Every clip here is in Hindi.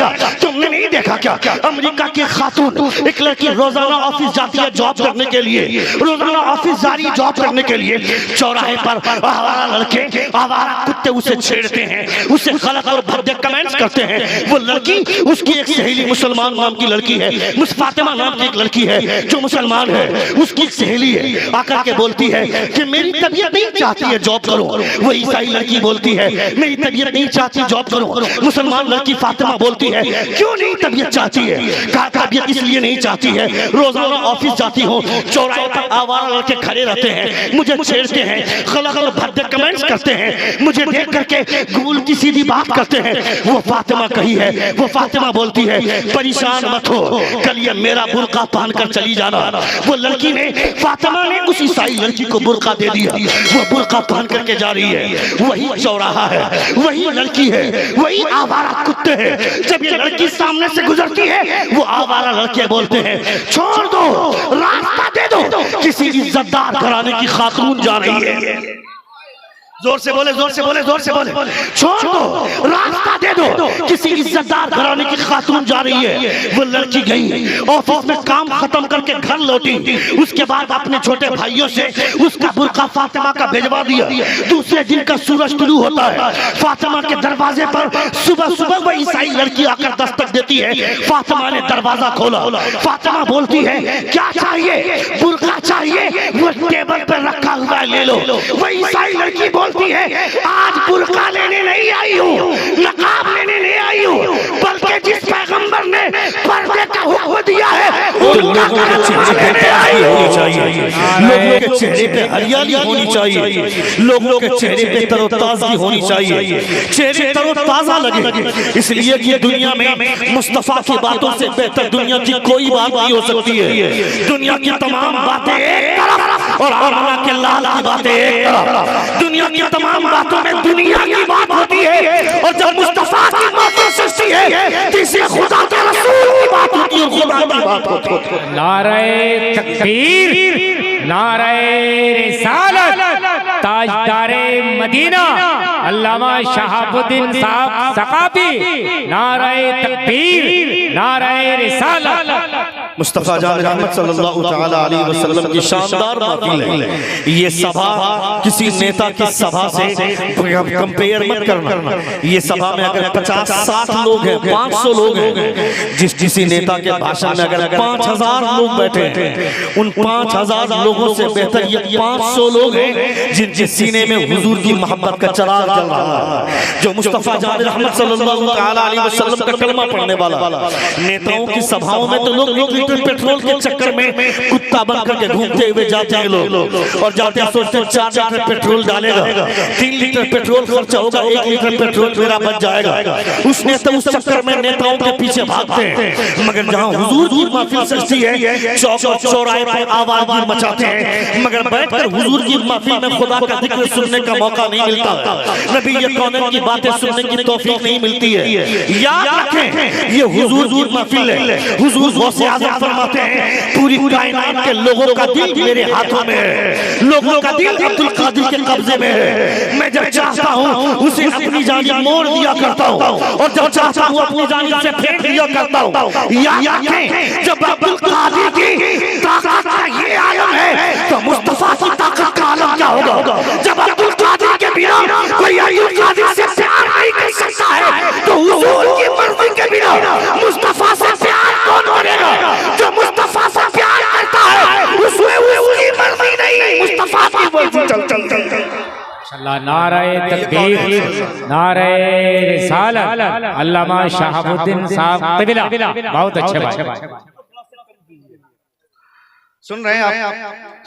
जाएगा। तुमने नहीं देखा क्या अमेरिका की खातून एक लड़की रोजाना ऑफिस जाती है जॉब करने के लिए, रोजाना ऑफिस जा रही जॉब करने के लिए, चौराहे पर आवारा लड़के आवारा कुत्ते उसे छेड़ते हैं, उसे गलत और भद्दे कमेंट्स करते हैं। वो लड़की, उसकी एक सहेली मुसलमान नाम की लड़की है, फातिमा नाम की एक लड़की है जो मुसलमान है, उसकी एक सहेली है, आकर के बोलती है कि मेरी तबीयत नहीं चाहती है जॉब करो। वो ईसाई लड़की बोलती है मेरी तबीयत नहीं चाहती जॉब करो। मुसलमान लड़की फातिमा बोलती है क्यों नहीं तबीयत चाहती है? कहा तबीयत इसलिए नहीं चाहती है, रोजाना ऑफिस जाती हूँ, चौराहे पर आवारा लड़के खड़े रहते हैं, मुझे छेड़ते हैं, गलत और भद्दे कमेंट्स करते हैं, मुझे देख करके उल्टी सीधी बात करते हैं। वो फातिमा कही है, वो फातिमा बोलती है परेशान मत हो, कल ये मेरा बुर्का पहनकर चली जाना। वो लड़की ने, फातिमा ने उस ईसाई लड़की को बुर्का दे दिया, वो बुर्का पहन करके जा रही है। वही चौराहा है, वही लड़की है, वही आवारा कुत्ते हैं। जब ये लड़की सामने से गुजरती है वो आवारा लड़के बोलते हैं छोड़ दो, रास्ता दे दो, किसी इज्जतदार घराने की खातून जा रही है। जोर से बोले, जोर से बोले, जोर से बोले, छोड़ दो, रास्ता दे दो, किसी इज्जतदार घराने की खातून जा रही है। वो लड़की गई, ऑफिस में काम खत्म करके घर लौटी, उसके बाद अपने छोटे भाइयों से उसका बुर्का फातिमा का भेजवा दिया। दूसरे दिन का सूरज तुलू होता है, फातिमा के दरवाजे पर सुबह सुबह वो ईसाई लड़की आकर दस्तक देती है। फातिमा ने दरवाजा खोला, फातिमा बोलती है क्या चाहिए? बुर्का चाहिए, वो टेबल पर रखा हुआ ले लो। वो ईसाई लड़की बोलती है आज बुर्का लेने नहीं आई हूँ, नकाब लेने नहीं आई हूँ, बल्कि जिस पैगंबर ने पर्दे का हुक्म दिया है उनका लोगों के चेहरे पे हरियाली होनी चाहिए, लोगों के चेहरे पे तरोताज़गी होनी चाहिए, चेहरे तरोताज़ा लगे। इसलिए कि दुनिया में मुस्तफा की बातों से बेहतर दुनिया की कोई बात नहीं हो सकती है। दुनिया की तमाम बातें एक तरफ और आमना के लाल की बातें एक तरफ। दुनिया की तमाम बातों में दुनिया की बात होती है और जब मुस्तफा की बातों सच्ची है तो इसे खुदा के रसूल की बात होती है, खुदा की बात होती है। नारे तकबीर, नारे रिसालत, ताजदारे मदीना अल्लामा शहाबुद्दीन साहब सकाफी, नारे तकबीर, नारे रिसालत। मुस्तफा जान रहमत सल्लल्लाहु तआला अलैहि वसल्लम की शानदार महफिल है। ये सभा किसी नेता की सभा से कंपेयर मत करना। ये सभा में अगर 50-60 लोग हैं, 500 लोग हैं, किसी नेता के भाषण में अगर 5000 लोग बैठे हैं, उन 5000 लोगों से बेहतर ये 500 लोग हैं जिनके सीने में हुजूर की मोहब्बत का चिराग जल रहा है। जो मुस्तफा जान रहमत सल्लल्लाहु तआला अलैहि वसल्लम का कलमा पढ़ने वाला। नेताओं की सभाओं में तो लोग पेट्रोल के चक्कर में कुत्ता बन करके घूमते हुए जाते हैं लोग, और जाते हैं सोचते हैं 4 लीटर पेट्रोल डालेगा, 3 लीटर पेट्रोल खर्चा होगा, 1 लीटर पेट्रोल मेरा बच जाएगा। उसने तो उस चक्कर में नेताओं के पीछे भागते हैं। मगर जहाँ हुजूर की महफिल सजती है, चौक और चौराहे पर आवाज मचाते हैं, मगर बैठकर हुजूर की महफिल में खुदा का जिक्र सुनने का मौका नहीं मिलता, नबी ये कौन की बातें सुनने की तौफीक नहीं मिलती है। याद रखें ये हुजूर की महफिल है। हुजूर गौसे आज़म फरमाते हैं पूरी कायनात के लोगों का दिल मेरे हाथों में है, लोगों का दिल अब्दुल कादिर के कब्जे में है। मैं जब चाहता हूँ उसे अपनी जानिब मोड़ दिया करता हूँ, और जब चाहता हूँ अपनी जानिब से फेंक दिया करता हूँ। याद रखें जब अब्दुल कादिर की ताकत का ये आलम है तो मुस्तफा की ताकत का आलम क्या होगा? जब अब्दुल कादिर के बिना कोई अब्दुल कादिर से प्यार नहीं कर सकता है तो हुजूर की मर्जी के बिना मुस्तफा से प्यार कौन करेगा? जो मुस्तफा से प्यार करता है उसमें उसकी मर्जी नहीं, मुस्तफा की मर्जी चल। नारे तकबीर, नारे रिसालत, अल्लामा शहाबुद्दीन साहब तबीला। बहुत अच्छे भाई। सुन रहे हैं आप?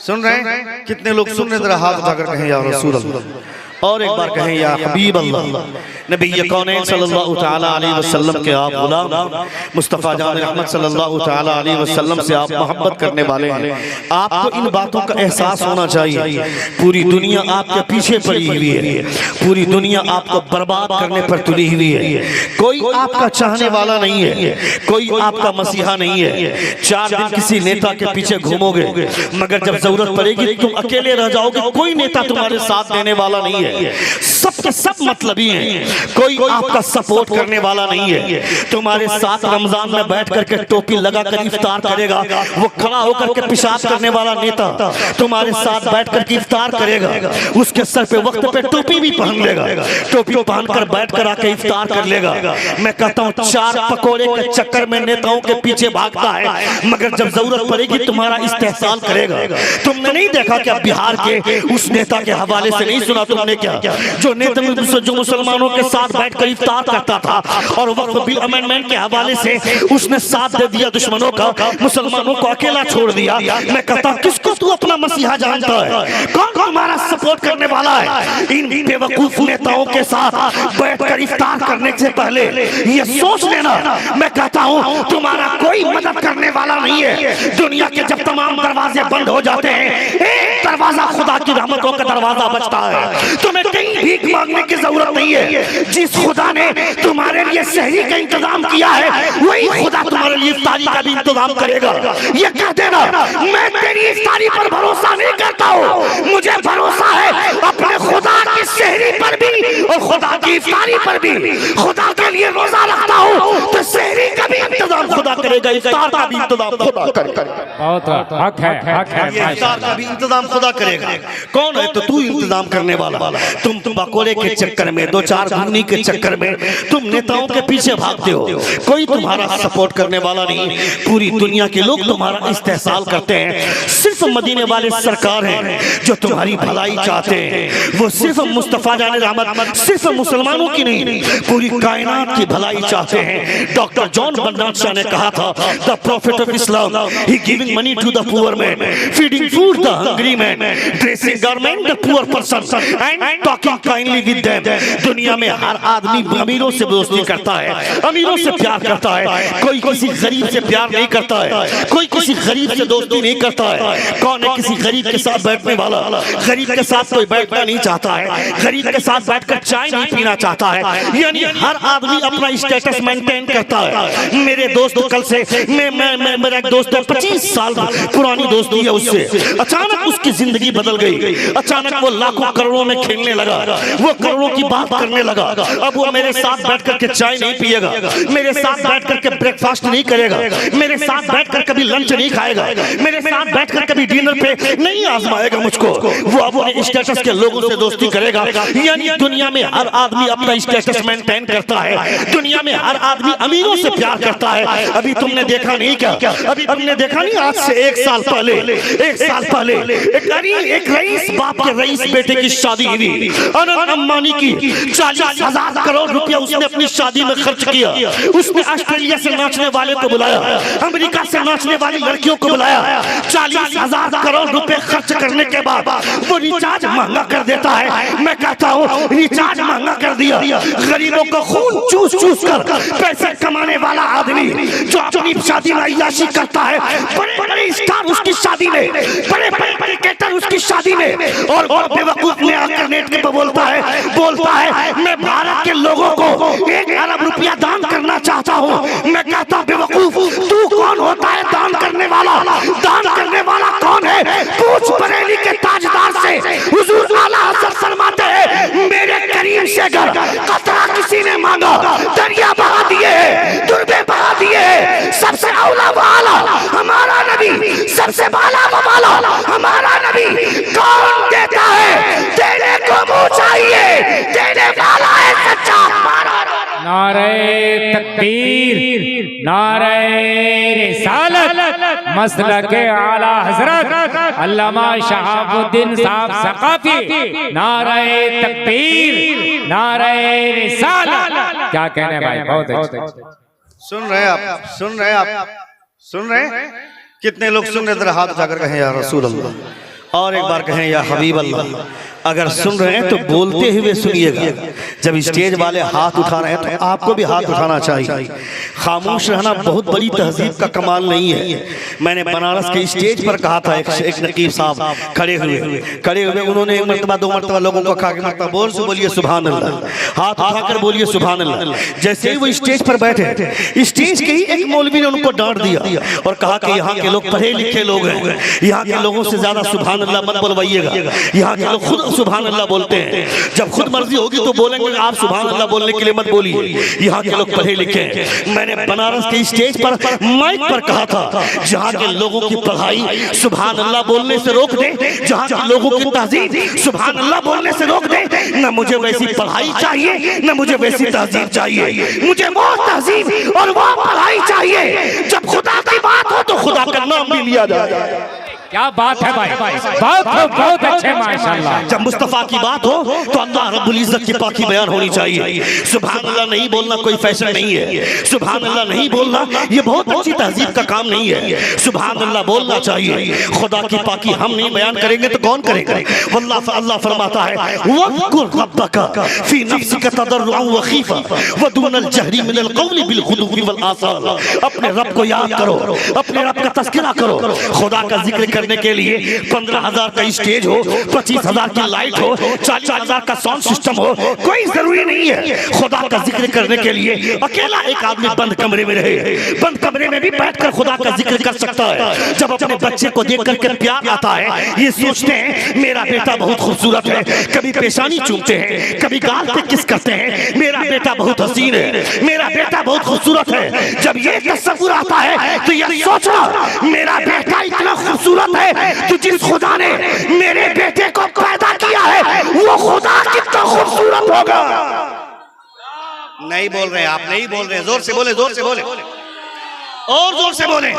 सुन रहे हैं? कितने लोग सुन रहे? जरा हाथ उठाकर कहें या रसूल अल्लाह, और एक बार कहें या हबीब अल्लाह। नबी कौनैन सल्लल्लाहु तआला अलैहि वसल्लम के आप गुलाम, मुस्तफ़ा जान रहमत सल्लल्लाहु तआला अलैहि वसल्लम से आप मोहब्बत करने वाले हैं। आपको इन बातों का एहसास होना चाहिए। पूरी दुनिया आपके पीछे पड़ी हुई है, पूरी दुनिया आपको बर्बाद करने पर तुली हुई है। कोई आपका चाहने वाला नहीं है, कोई आपका मसीहा नहीं है। 4 दिन किसी नेता के पीछे घूमोगे, मगर जब जरूरत पड़ेगी तुम अकेले रह जाओगे, कोई नेता तुम्हारे साथ देने वाला नहीं है। है, सबके सब मतलबी हैं, कोई आपका सपोर्ट करने वाला नहीं है। तुम्हारे साथ रमजान में बैठ करके टोपी लगा कर इफ्तार करेगा, वो खड़ा होकर के पेशाब करने वाला नेता तुम्हारे साथ बैठ करके इफ्तार करेगा, उसके सर पे वक्त पे टोपी भी पहन लेगा, टोपी पहनकर बैठ कर आके इफ्तार कर लेगा। मैं कहता हूँ चार पकोड़े के चक्कर में नेताओं के पीछे भागता है, मगर जब जरूरत पड़ेगी तुम्हारा इस्तेहसाल करेगा। तुमने नहीं देखा क्या बिहार के उस नेता के हवाले से नहीं सुना तुमने क्या, जो नेता जो मुसलमानों के साथ बैठकर इफ्तार करता था और वक्फ बिल अमेंडमेंट के हवाले से उसने साथ दे दिया दुश्मनों का, मुसलमानों को अकेला छोड़ दिया। मैं कहता हूं किसको तू अपना मसीहा जानता है, कौन तुम्हारा सपोर्ट करने वाला है? इन बेवकूफ नेताओं के साथ बैठकर इफ्तार करने से पहले ये सोच लेना। मैं कहता हूं तुम्हारा कोई मदद करने वाला नहीं है। दुनिया के जब तमाम दरवाजे बंद हो जाते हैं, एक दरवाजा खुदा की रहमतों का दरवाजा बचता है। तुम्हें कहीं भीख मांगने की जरूरत नहीं है। जिस खुदा ने तुम्हारे लिए सहरी का इंतजाम किया है, वही खुदा तुम्हारे लिए इफ्तारी का भी इंतजाम करेगा। ये कह देना मैं तेरी इफ्तारी पर भरोसा नहीं करता हूँ, मुझे भरोसा है अपने खुदा की सहरी पर भी और खुदा की इफ्तारी पर भी। खुदा के लिए रोजा रखता हूँ तो सहरी का भी इंतजाम खुदा करेगा, इफ्तार का भी इंतजाम खुदा करेगा। बहुत हक है, हक है, इफ्तार का भी इंतजाम खुदा करेगा। कौन है तो तू इंतजाम करने वाला। तुम बकोरे के चक्कर में, दो चार घूमने के चक्कर में तुम नेताओं के पीछे भागते हो, कोई तुम्हारा सपोर्ट करने वाला नहीं। पूरी दुनिया के लोग तुम्हारा इस्तेहसाल करते हैं। सिर्फ मदीने वाले सरकार हैं जो तुम्हारी भलाई चाहते हैं। वो सिर्फ मुस्तफा जाने रहमत सिर्फ मुसलमानों की नहीं, पूरी कायनात की भलाई चाहते हैं। डॉक्टर जॉन बर्नार्ड शॉ ने कहा था, the profit of Islam he giving money to the poor man, feeding food the hungry man, dressing garment the poor person and talking kindly with them. दुनिया में हर आदमी अमीरों से दोस्ती करता है, अमीरों से प्यार करता है, कोई किसी गरीब से प्यार नहीं करता है, कोई किसी गरीब से दोस्ती नहीं करता है। कौन है किसी गरीब के साथ बैठने वाला? गरीब के साथ कोई बैठना नहीं चाहता है, गरीब के साथ बैठकर चाय नहीं पीना चाहता है। यानी हर आदमी अपना स्टेटस मेंटेन करता है। मेरे दोस्त कल से मेरा एक दोस्त है, 25 साल पुरानी दोस्ती है उससे, अचानक उसकी जिंदगी बदल गई। अचानक वो लाखों करोड़ों में खेलने लगा, वो करोड़ों की बात करने लगा। अब वो मेरे साथ बैठ करके चाय नहीं पिएगा, मेरे साथ बैठ करके ब्रेकफास्ट नहीं करेगा, मेरे साथ बैठकर कभी लंच नहीं खाएगा, मेरे साथ बैठकर कभी डिनर पे नहीं आजमाएगा मुझको। वो अपने स्टेटस के लोगों से दोस्ती करेगा। यानी दुनिया में हर आदमी अपना स्टेटस मेंटेन करता है, दुनिया में हर आदमी अमीरों से प्यार करता है। अभी तुमने देखा नहीं क्या, अभी तुमने देखा नहीं, आज से एक साल पहले एक रईस बाप के रईस बेटे की शादी हुई। अनंत अंबानी की 40,000 करोड़ रुपया उसने अपनी शादी में खर्च किया। उसने ऑस्ट्रेलिया से नाचने वाले को बुलाया, अमेरिका से नाचने वाली लड़कियों को बुलाया। 40,000 करोड़ रुपए खर्च करने के बाद वो रिचार्ज महंगा कर देता है। मैं कहता हूँ रिचार्ज महंगा कर दिया। गरीबों को खून चूस चूस कर पैसे कमाने वाला आदमी जो अपनी शादी में अय्याशी करता है, बड़े बड़े स्टार उसकी शादी में, बड़े बड़े क्रिकेटर उसकी शादी में, और बेवकूफ ने आकर नेट पे बोलता है मैं भारत के लोगों को 1 अरब रुपया दान करना चाहता हूँ। मैं कहता हूँ बेवकूफ, तू कौन होता है दान करने वाला? दान करने वाला कौन है? पूछ बरेली के ताजदार से। हुजूर आला हज़रत फरमाते हैं, मेरे करीम से अगर कतरा किसी ने मांगा, दरिया बहा दिए, दुर्बे बहा दिए। सबसे औला वाला हमारा नबी, सबसे बाला वाला हमारा नबी। कौन देता है? देने को मुँह चाहिए, देने वाला है सच्चा हमारा। नारे तकबीर, नारे रिसालत, मसलक आला हजरत अल्लामा शहाबुद्दीन साहब सकाफी। नारे तकबीर, नारे रिसालत। क्या कहने भाई, बहुत अच्छा। सुन रहे हैं आप, सुन रहे हैं आप, सुन रहे हैं? कितने लोग सुन रहे? जरा हाथ उठाकर कहें या रसूल अल्लाह, और एक बार कहें या हबीब अल्लाह। अगर सुन रहे हैं तो बोलते हुए सुनिएगा। जब स्टेज वाले हाथ उठा रहे हैं तो आपको भी हाथ उठाना चाहिए। खामोश रहना बहुत बड़ी तहजीब का कमाल नहीं है। मैंने बनारस के स्टेज पर कहा था, एक नकीब साहब खड़े हुए उन्होंने एक मरतबा 2 मरतबा लोगों को कहा कि मरतबा बोल से बोलिए सुभान अल्लाह, हाथ उठाकर बोलिए सुभान अल्लाह। जैसे ही वो स्टेज पर बैठे, स्टेज के ही एक मौलवी ने उनको डांट दिया और कहा कि यहाँ के लोग पढ़े लिखे लोग हैं, यहाँ के लोगों से ज्यादा सुभान अल्लाह मत बोलवाइएगा, यहाँ के लोग खुद सुभान अल्लाह बोलते हैं, जब खुद मर्जी होगी तो बोलेंगे आप सुभान अल्लाह बोलने के लिए मत बोलिए। यहाँ के लोग पढ़े लिखे हैं। मैंने बनारस के स्टेज पर माइक पर कहा था, जहाँ के लोगों की पढ़ाई सुभान अल्लाह बोलने से रोक दे, जहाँ के लोगों की तहजीब सुभान अल्लाह बोलने से रोक दे, न मुझे वैसी पढ़ाई चाहिए न मुझे वैसी तहजीब चाहिए। मुझे वो तहजीब और वो पढ़ाई चाहिए जब खुदा की बात हो तो खुदा का नाम भी लिया जाए। क्या बात है भाई, बहुत अच्छे माशाल्लाह। जब मुस्तफा की बात हो तो अल्लाह रब्बुल इज्जत की पाकी बयान होनी चाहिए। सुभान अल्लाह नहीं बोलना कोई फैशन नहीं है, सुभान अल्लाह नहीं बोलना ये बहुत अच्छी तहजीब का काम नहीं है। सुभान अल्लाह बोलना चाहिए। खुदा की पाकी हम नहीं बयान करेंगे तो कौन करेगा? वल्लाह अल्लाह फरमाता है वज़कुर रब्बका फी नफ्सिका तदर्रुअन व खीफा व दूनल जहरी मिनल क़ौली बिल गुदुव्वी वल आसाल। अपने रब को याद करो, अपने रब का तज़किरा करो। खुदा का जिक्र करने के लिए 15,000 का स्टेज हो, 25,000 की लाइट हो, 40,000 का साउंड सिस्टम हो, कोई जरूरी नहीं है। खुदा का जिक्र करने के लिए अकेला एक आदमी बंद कमरे में रहे, बंद कमरे में भी बैठकर खुदा का जिक्र कर सकता है। जब अपने बच्चे को देख करके प्यार आता है, ये सोचते हैं मेरा बेटा बहुत खूबसूरत है, कभी पेशानी चूमते हैं, कभी गाल पे किस करते हैं, मेरा बेटा बहुत हसीन है, मेरा बेटा बहुत खूबसूरत है। जब ये तसव्वुर आता है तो ये सोचना मेरा बेटा इतना खूबसूरत है तो जिस खुदा ने मेरे बेटे को पैदा किया है वो खुदा कितना खूबसूरत होगा। नहीं बोल रहे, आप नहीं बोल रहे, जोर से बोले, जोर से बोले और जोर से बोले।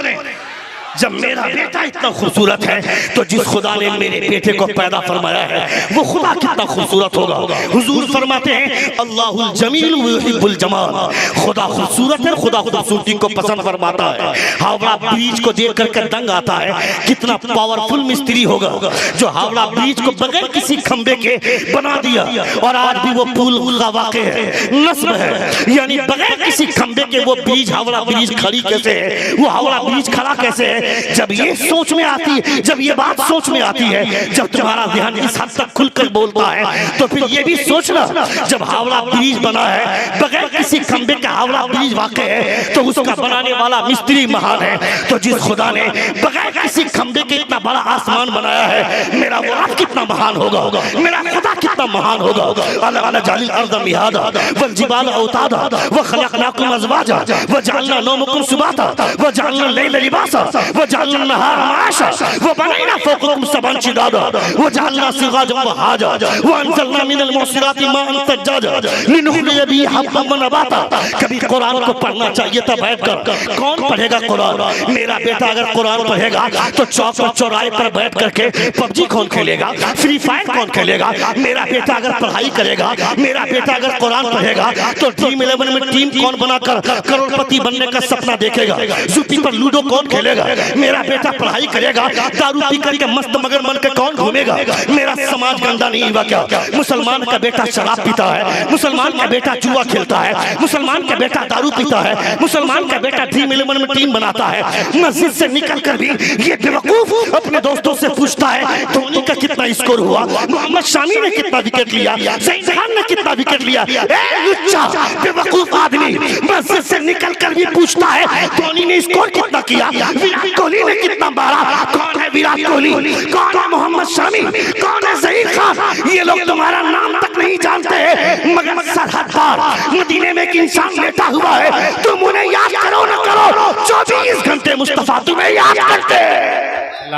जब मेरा बेटा इतना खूबसूरत है तो जिस खुदा ने मेरे बेटे को पैदा फरमाया है वो खुदा कितना खूबसूरत होगा। हुजूर फरमाते हैं अल्लाहुल जमील व युहिब्बुल जमाल। खुदा खूबसूरत है, खुदा खूबसूरती को पसंद फरमाता है। हावड़ा ब्रिज को देख करके दंग आता है, कितना पावरफुल मिस्त्री होगा जो हावड़ा ब्रिज को बगैर किसी खंबे के बना दिया। और आज भी वो पुल का वाक़या है, नस्ब है, यानी बगैर किसी खंबे के वो ब्रिज, हावड़ा ब्रिज खड़ी कैसे है, वो हावड़ा ब्रिज खड़ा कैसे है। जब ये सोच में आती है, जब ये बात सोच में आती है, जब तुम्हारा ध्यान इस हद तक खुलकर बोलता है तो फिर ये भी सोचना जब हावड़ा ब्रिज बना है बगैर किसी खंबे का हावड़ा ब्रिज वाक़ है तो उसका बनाने वाला मिस्त्री महान है। तो जिस खुदा ने बगैर किसी खंबे के इतना बड़ा आसमान बनाया है मेरा वो रब कितना महान होगा, मेरा खुदा कितना महान होगा। अल्लाह जालिल अर्द मिहादा वल जिबाल औतादा व खलकनाकुम अज़वाजा व जअलना नौमकुम सुबाता व जअलना लैला लिबासा व जअलना नहारा माशा व बनैना फौककुम सबअन शिदादा व जअलना सिराजन वहाजा व अंज़लना मिनल मुसिराति माअन सज्जाजा लिनुखरिज बिही हब्बन व नबाता। कभी कुरान को पढ़ना चाहिए था बैठकर। कौन पढ़ेगा कुरान? मेरा बेटा अगर कुरान पढ़ेगा तो चौक और चौराहे पर बैठ करके पबजी कौन खेलेगा, फ्री फायर कौन खेलेगा? मेरा बेटा अगर पढ़ाई करेगा, मेरा बेटा अगर कुरान पढ़ेगा तो ड्रीम 11 में टीम कौन बनाकर करोड़पति बनने का सपना देखेगा? यूपी पर लूडो कौन खेलेगा? मेरा बेटा पढ़ाई करेगा, दारू पी करके मस्त मगर मन के कौन घूमेगा? मेरा समाज गंदा नहीं हुआ क्या? मुसलमान का बेटा शराब पीता है, मुसलमान का बेटा जुआ खेलता है, मुसलमान का बेटा दारू पीता है, मुसलमान का बेटा ड्रीम 11 में टीम बनाता है। मस्जिद से निकल कर भी ये बेवकूफ अपने दोस्तों से पूछता है धोनी का कितना स्कोर हुआ, मोहम्मद शामी ने कितना विकेट लिया, ज़ैद खान ने कितना विकेट लिया। लुच्चा बेवकूफ आदमी मस्जिद से निकल कर भी पूछता है धोनी ने स्कोर कितना किया, विराट कोहली ने कितना मारा, कौन है विराट कोहली, कौन है मोहम्मद शामी, कौन है ज़ैद खान? ये लोग तुम्हारा नाम तक नहीं जानते हैं। मगर सरहद पार मदीने में एक इंसान लेटा हुआ है, तुम उन्हें याद करो न करो 24 घंटे मुस्तफा तुम्हें याद करते।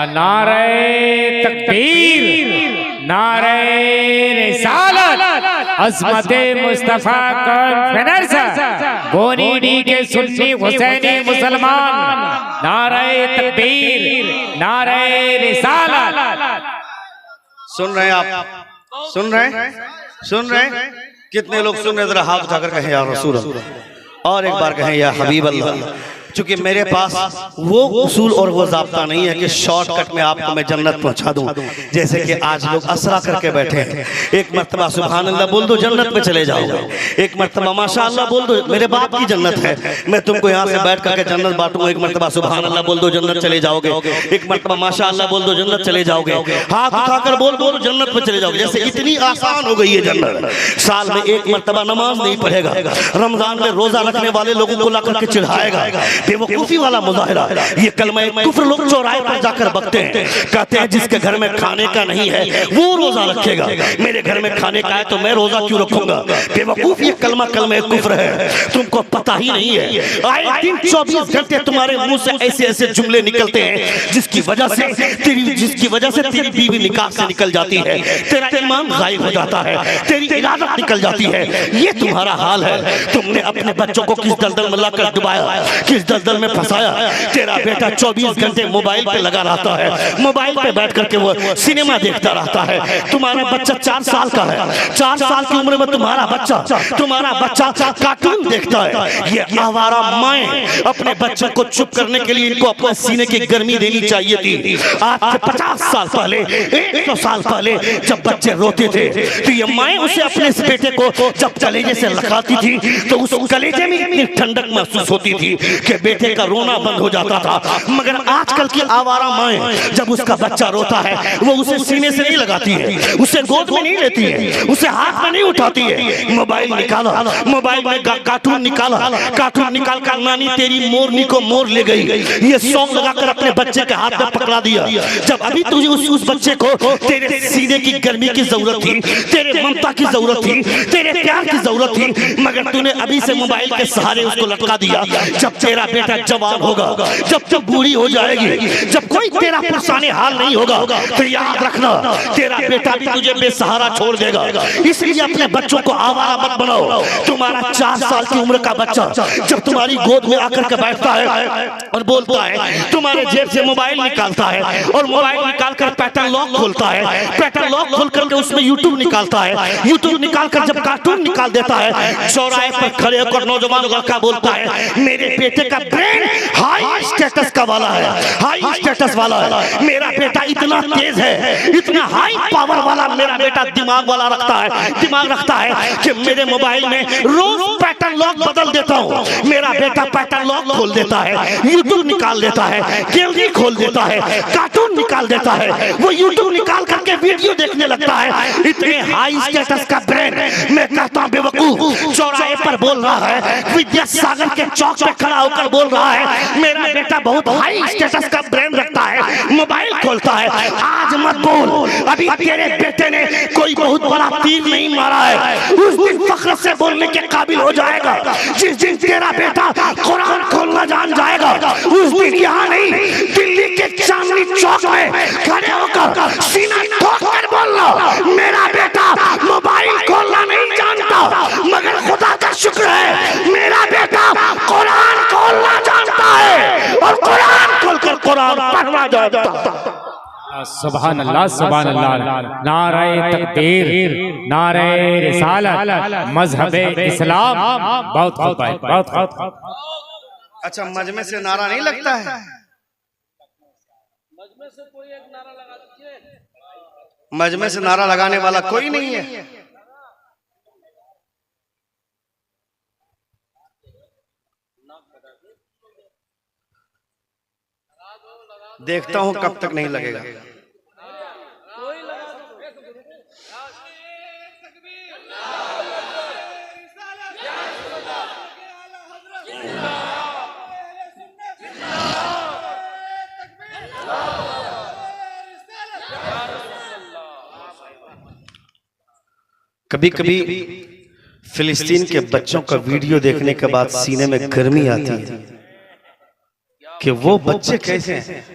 नारे तकबीर, नारे रिसालत, अज़मते मुस्तफा कॉन्फ्रेंस, गोनीडी के सुन्नी हुसैनी मुसलमान, नारे तकबीर, नारे रिसालत। सुन रहे हैं आप? सुन रहे हैं? सुन रहे हैं? कितने लोग सुन रहे? जरा हाथ उठाकर कहें या रसूल अल्लाह, और एक बार कहें या हबीब अल्लाह। क्योंकि मेरे पास वो उसूल और वो ज़ाब्ता नहीं है कि शॉर्टकट में आपको मैं जन्नत पहुंचा दूं, जैसे कि आज लोग असरा करके बैठे हैं। एक मर्तबा सुभान अल्लाह बोल दो जन्नत में चले जाओगे, एक मर्तबा माशा अल्लाह बोल दो मेरे बाप की जन्नत है, मैं तुमको यहाँ से बैठ करके जन्नत बांटूंगा। एक मर्तबा सुभान अल्लाह बोल दो जन्नत चले जाओगे, एक मर्तबा माशा अल्लाह बोल दो जन्नत चले जाओगे, हाथ उठाकर बोल दो जन्नत में चले जाओगे। जैसे इतनी आसान हो गई है जन्नत। साल में एक मर्तबा नमाज नहीं पढ़ेगा, रमजान में रोजा रखने वाले लोगों को ला करके चिढ़ाएगा, बेवकूफी वाला मुजाहिरा। ये कलमा कुफ्र लोग चौराहे पर जाकर बकते हैं, कहते हैं जिसके घर में खाने का नहीं है वो रोजा रखेगा, मेरे घर में खाने का है तो मैं रोजा क्यों रखूंगा। बेवकूफ, ये कलमा कुफ्र है, तुमको पता ही नहीं है। आए दिन 24 घंटे तुम्हारे मुंह से ऐसे ऐसे जुमले निकलते हैं जिसकी वजह से तेरी बीवी निकाह से निकल जाती है, तेरा ईमान गायब हो जाता है, तेरी इरादत निकल जाती है। ये तुम्हारा हाल है। तुमने अपने बच्चों को किस दलदल में लाकर डुबाया, किस दलदल में फंसाया। तेरा बेटा 24 घंटे मोबाइल पे लगा रहता है, मोबाइल पे बैठ करके वो सिनेमा देखता रहता है। तुम्हारा बच्चा 4 साल का है, 4 साल की उम्र में तुम्हारा बच्चा कार्टून देखता है। ये आवारा माएं अपने बच्चों को चुप करने के लिए इनको अपने सीने की गर्मी देनी चाहिए थी। आज से 50 साल पहले, 100 साल पहले जब बच्चे रोते थे तो ये माएं उसे अपने इस बेटे को जब कलेजे से लगाती थी तो उस कलेजे में इतनी ठंडक महसूस होती थी कि बेटे का रोना बंद हो जाता था। मगर आजकल की आवारा माएं जब उसका बच्चा रोता है वो उसे सीने से नहीं लगाती है, उसे गोद में नहीं लेती है, उसे हाथ में नहीं उठाती है। मोबाइल निकाला, मोबाइल में कार्टून निकाला, कार्टून निकाल कर नानी तेरी मोरनी को मोर ले गई, ये सॉन्ग लगाकर अपने बच्चे के हाथ में पकड़ा दिया। जब अभी तुझे उस बच्चे को तेरे सीने की गर्मी की जरूरत थी, तेरे ममता की जरूरत थी, तेरे प्यार की जरूरत थी, मगर तूने अभी से मोबाइल के सहारे उसको लटका दिया। जब तेरा बेटा जवान होगा, जब तू बूढ़ी हो जाएगी, जब कोई तेरा पुरसाने हाल नहीं होगा तो याद रखना तेरा बेटा भी तुझे बेसहारा छोड़ देगा। इसलिए अपने बच्चों को आवारा मत बनाओ। तुम्हारा 4 साल की उम्र का बच्चा जब तुम्हारी गोद में आकर के बैठता है और बोलता है, तुम्हारे जेब से मोबाइल निकालता है और मोबाइल निकालकर पैटर्न लॉक खोलता है, पैटर्न लॉक खोल करके उसमें यूट्यूब निकालता है, यूट्यूब निकालकर जब कार्टून निकाल देता है, चौराहे पर खड़े होकर नौजवान लड़का बोलता है मेरे बेटे का ब्रेन हाई स्टेटस का वाला है, हाई स्टेटस वाला है, मेरा बेटा इतना तेज है, इतना हाई पावर वाला मेरा बेटा दिमाग रखता है कि मेरे मोबाइल में रोज पैटर्न लॉक बदल देता हूँ। मेरा बेटा पैटर्न लॉक खोल देता है, यूट्यूब निकाल देता है, गैलरी खोल देता है, कार्टून निकाल देता है, वो यूट्यूब निकाल करके वीडियो देखने लगता है। इतने हाई स्टेटस का ब्रेन, मैं कहता हूँ बेवकूफ, चौराहे पर बोल रहा है, विद्यासागर के चौक पे खड़ा होकर बोल रहा है मेरा बेटा बहुत हाई स्टेटस का ब्रेन रखता है, मोबाइल खोलता है। आज मत बोल, अभी तेरे बेटे ने कोई बहुत बड़ा तीर नहीं मारा है, उस दिन फख्र से बोलने के काबिल हो जाएगा। जिस दिन तेरा बेटा कुरान खोलना जान जाएगा उस दिन यहाँ नहीं, दिल्ली के चांदनी चौक में खड़े होकर सीना ठोक कर बोलना मेरा बेटा मोबाइल खोलना नहीं जानता, मगर खुदा का शुक्र है मेरा बेटा कुरान खोलना जानता है और कुरान खोलकर कुरान पढ़ना जानता। सुभान अल्लाह, सुभान अल्लाह, नारे तकबीर, नारे रिसालत, मजहबे इस्लाम। बहुत खूब भाई, बहुत खूब। अच्छा, मजमे से नारा नहीं लगता है? मजमे से नारा लगाने वाला कोई नहीं है। देखता हूं कब तक नहीं लगेगा। कभी कभी फिलिस्तीन के बच्चों का वीडियो देखने के बाद सीने में गर्मी आती है कि वो बच्चे कैसे हैं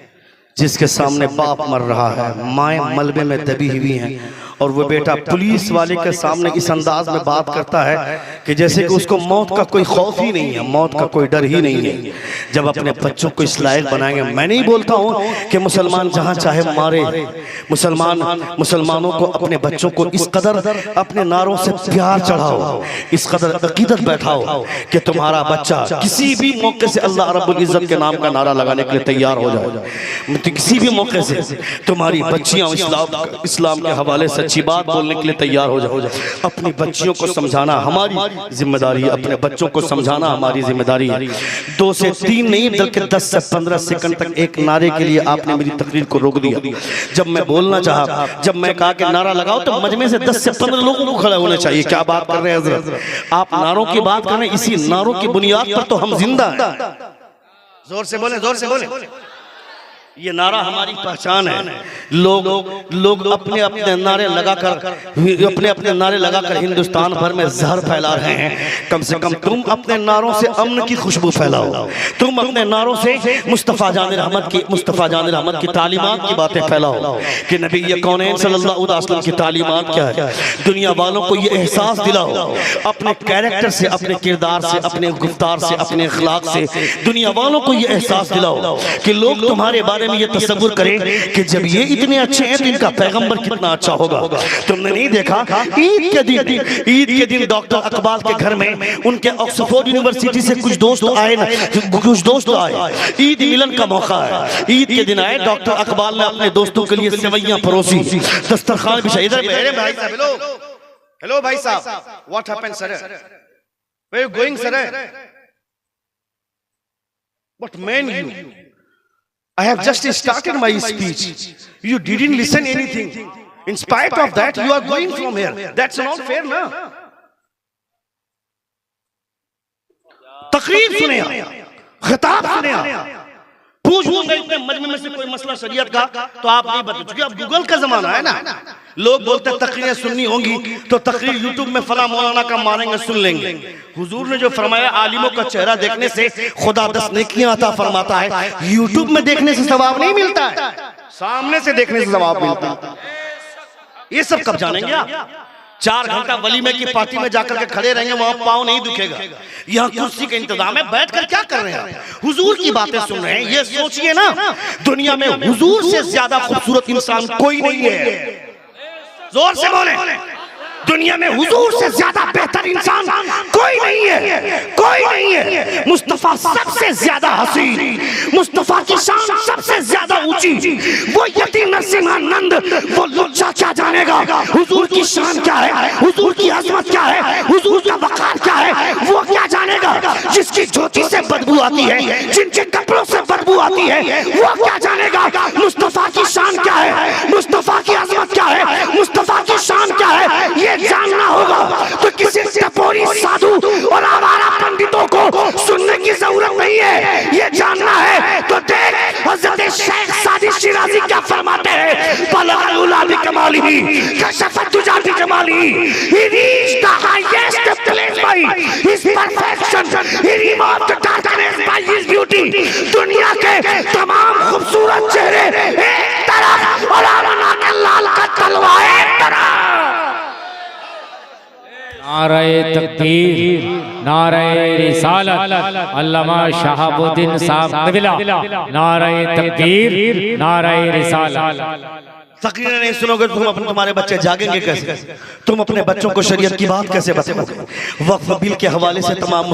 जिसके सामने बाप मर रहा है, माएँ मलबे में दबी हुई हैं, और वो बेटा पुलिस वाले के सामने इस अंदाज में बात करता है कि जैसे कि उसको मौत का कोई खौफ ही नहीं है, मौत का कोई डर ही नहीं है। जब अपने बच्चों को इस लायक बनाएंगे, मैं नहीं बोलता हूँ कि मुसलमान जहाँ चाहे मारे, मुसलमानों को अपने बच्चों को इस कदर अपने नारों से प्यार चढ़ाओ, इस कदर अकीदत बैठाओ कि तुम्हारा बच्चा किसी भी मौके से अल्लाह रब्बुल इज्जत के नाम का नारा लगाने के लिए तैयार हो जाए। किसी भी मौके से तुम्हारी बच्चियां इस्लाम के हवाले से अच्छी बात बोलने के लिए तैयार हो जाओ। अपनी बच्चियों को समझाना हमारी जिम्मेदारी है, अपने बच्चों को समझाना हमारी जिम्मेदारी है। 2 से 3 नहीं बल्कि 10 से 15 सेकंड तक एक नारे के लिए आपने मेरी तकरीर को रोक दिया। जब मैं बोलना चाहा, जब मैं कहा कि नारा लगाओ, तो मजमे से 10 से 15 लोगों को खड़े होने चाहिए। क्या बात कर रहे हैं हजरत? आप नारों की बात कर रहे हैं, इसी नारों की बुनियाद पर तो हम जिंदा हैं। जोर से बोले, जोर से बोले। ये नारा हमारी पहचान है। लोग अपने अपने नारे लगाकर हिंदुस्तान भर में जहर फैला रहे हैं। कम से कम तुम अपने नारों से अमन की खुशबू फैलाओ। तुम अपने नारों से मुस्तफ़ा जान रहमत की तालीमात की बातें फैलाओ कि नबी ये कौनैन सल्लल्लाहु अलैहि वसल्लम की तालीमात क्या है। दुनिया वालों को ये एहसास दिलाओ अपने कैरेक्टर से, अपने किरदार से, अपने गुफ्तार से, अपने अखलाक से। दुनिया वालों को ये एहसास दिलाओ कि लोग तुम्हारे बारे में ये तसव्वुर करें कि जब ये इतने अच्छे हैं तो इनका पैगंबर कितना अच्छा होगा। तुमने नहीं देखा ईद के दिन डॉक्टर अकबाल के घर में उनके ऑक्सफोर्ड यूनिवर्सिटी से कुछ दोस्त आए। ईद मिलन का मौका है, ईद के दिन आए। डॉक्टर अकबाल ने अपने दोस्तों के लिए सेवइयां परोसी, दस्तरखान बिछाई। इधर भाई साहब, हेलो भाई साहब, what happened sir, where you going sir? But man, I have just started my speech. You didn't listen anything. In spite of that, you are going from here. That's not fair, na? तकरीर सुने, खिताब सुने, पूछ इतने मजमे में से कोई मसला शरीयत का तो आप नहीं बता, क्योंकि अब गूगल का जमाना है ना। लोग बोलते हैं तकरीरें सुननी होंगी तो तकरीर यूट्यूब में फला मौलाना का मारेंगे, सुन लेंगे। हुजूर ने जो फरमाया आलिमों का चेहरा देखने से खुदा 10 नेकियां अता फरमाता है। यूट्यूब में देखने से सवाब नहीं मिलता है, सामने से देखने से सवाब मिलता है। ये सब कब जानेंगे आप? 4 घंटा वलीमे की पार्टी में जाकर के खड़े रहेंगे, वहां पाँव नहीं दुखेगा। यहाँ कुर्सी का इंतजाम है, बैठकर क्या कर रहे हैं? हुजूर की बातें सुन रहे हैं। ये सोचिए ना, दुनिया में हुजूर से ज्यादा खूबसूरत इंसान कोई नहीं है। जोर से बोले, दुनिया में हुजूर से ज्यादा बेहतर इंसान कोई नहीं है, कोई नहीं है। मुस्तफा सबसे ज्यादा हसीन, मुस्तफा की शान सबसे ज्यादा ऊंची। वो यतीम नरसिम्हानंद, वो लुच्चा क्या जानेगा हुजूर की शान क्या है, हुजूर की अजमत क्या है, हुजूर का वकार क्या है? वो क्या जानेगा? जिसकी ज्योति से बदबू आती है, जिन जिन कपड़ों से बदबू आती है, वो क्या जानेगा मुस्तफा की शान क्या है, मुस्तफा की अजमत क्या है, मुस्तफा की शान क्या है? ये जानना होगा तो किसी टपोरी साधु और आवारा पंडितों को सुनने की जरूरत नहीं है। ये जानना है तो देख हजरत शेख सादी शिराजी क्या फरमाते हैं। बलगल उला बिकमालिही कशफत तुजा बिजमालिही, he reached the highest place by his perfection, he removed the darkness by his beauty। दुनिया के तमाम खूबसूरत चेहरे एक तरफ और आलना के लाल का तलवा एक तरफ। नारे तकबीर, नारे रिसालत, अल्लामा शहाबुद्दीन साहब नबिला। नारे तकबीर, नारे रिसालत। तकरीरें नहीं सुनोगे तो तुम्हारे बच्चे जागेंगे कैसे? तुम अपने बच्चों को शरीयत की बात कैसे बताओगे? वक्फ बिल के हवाले से तमाम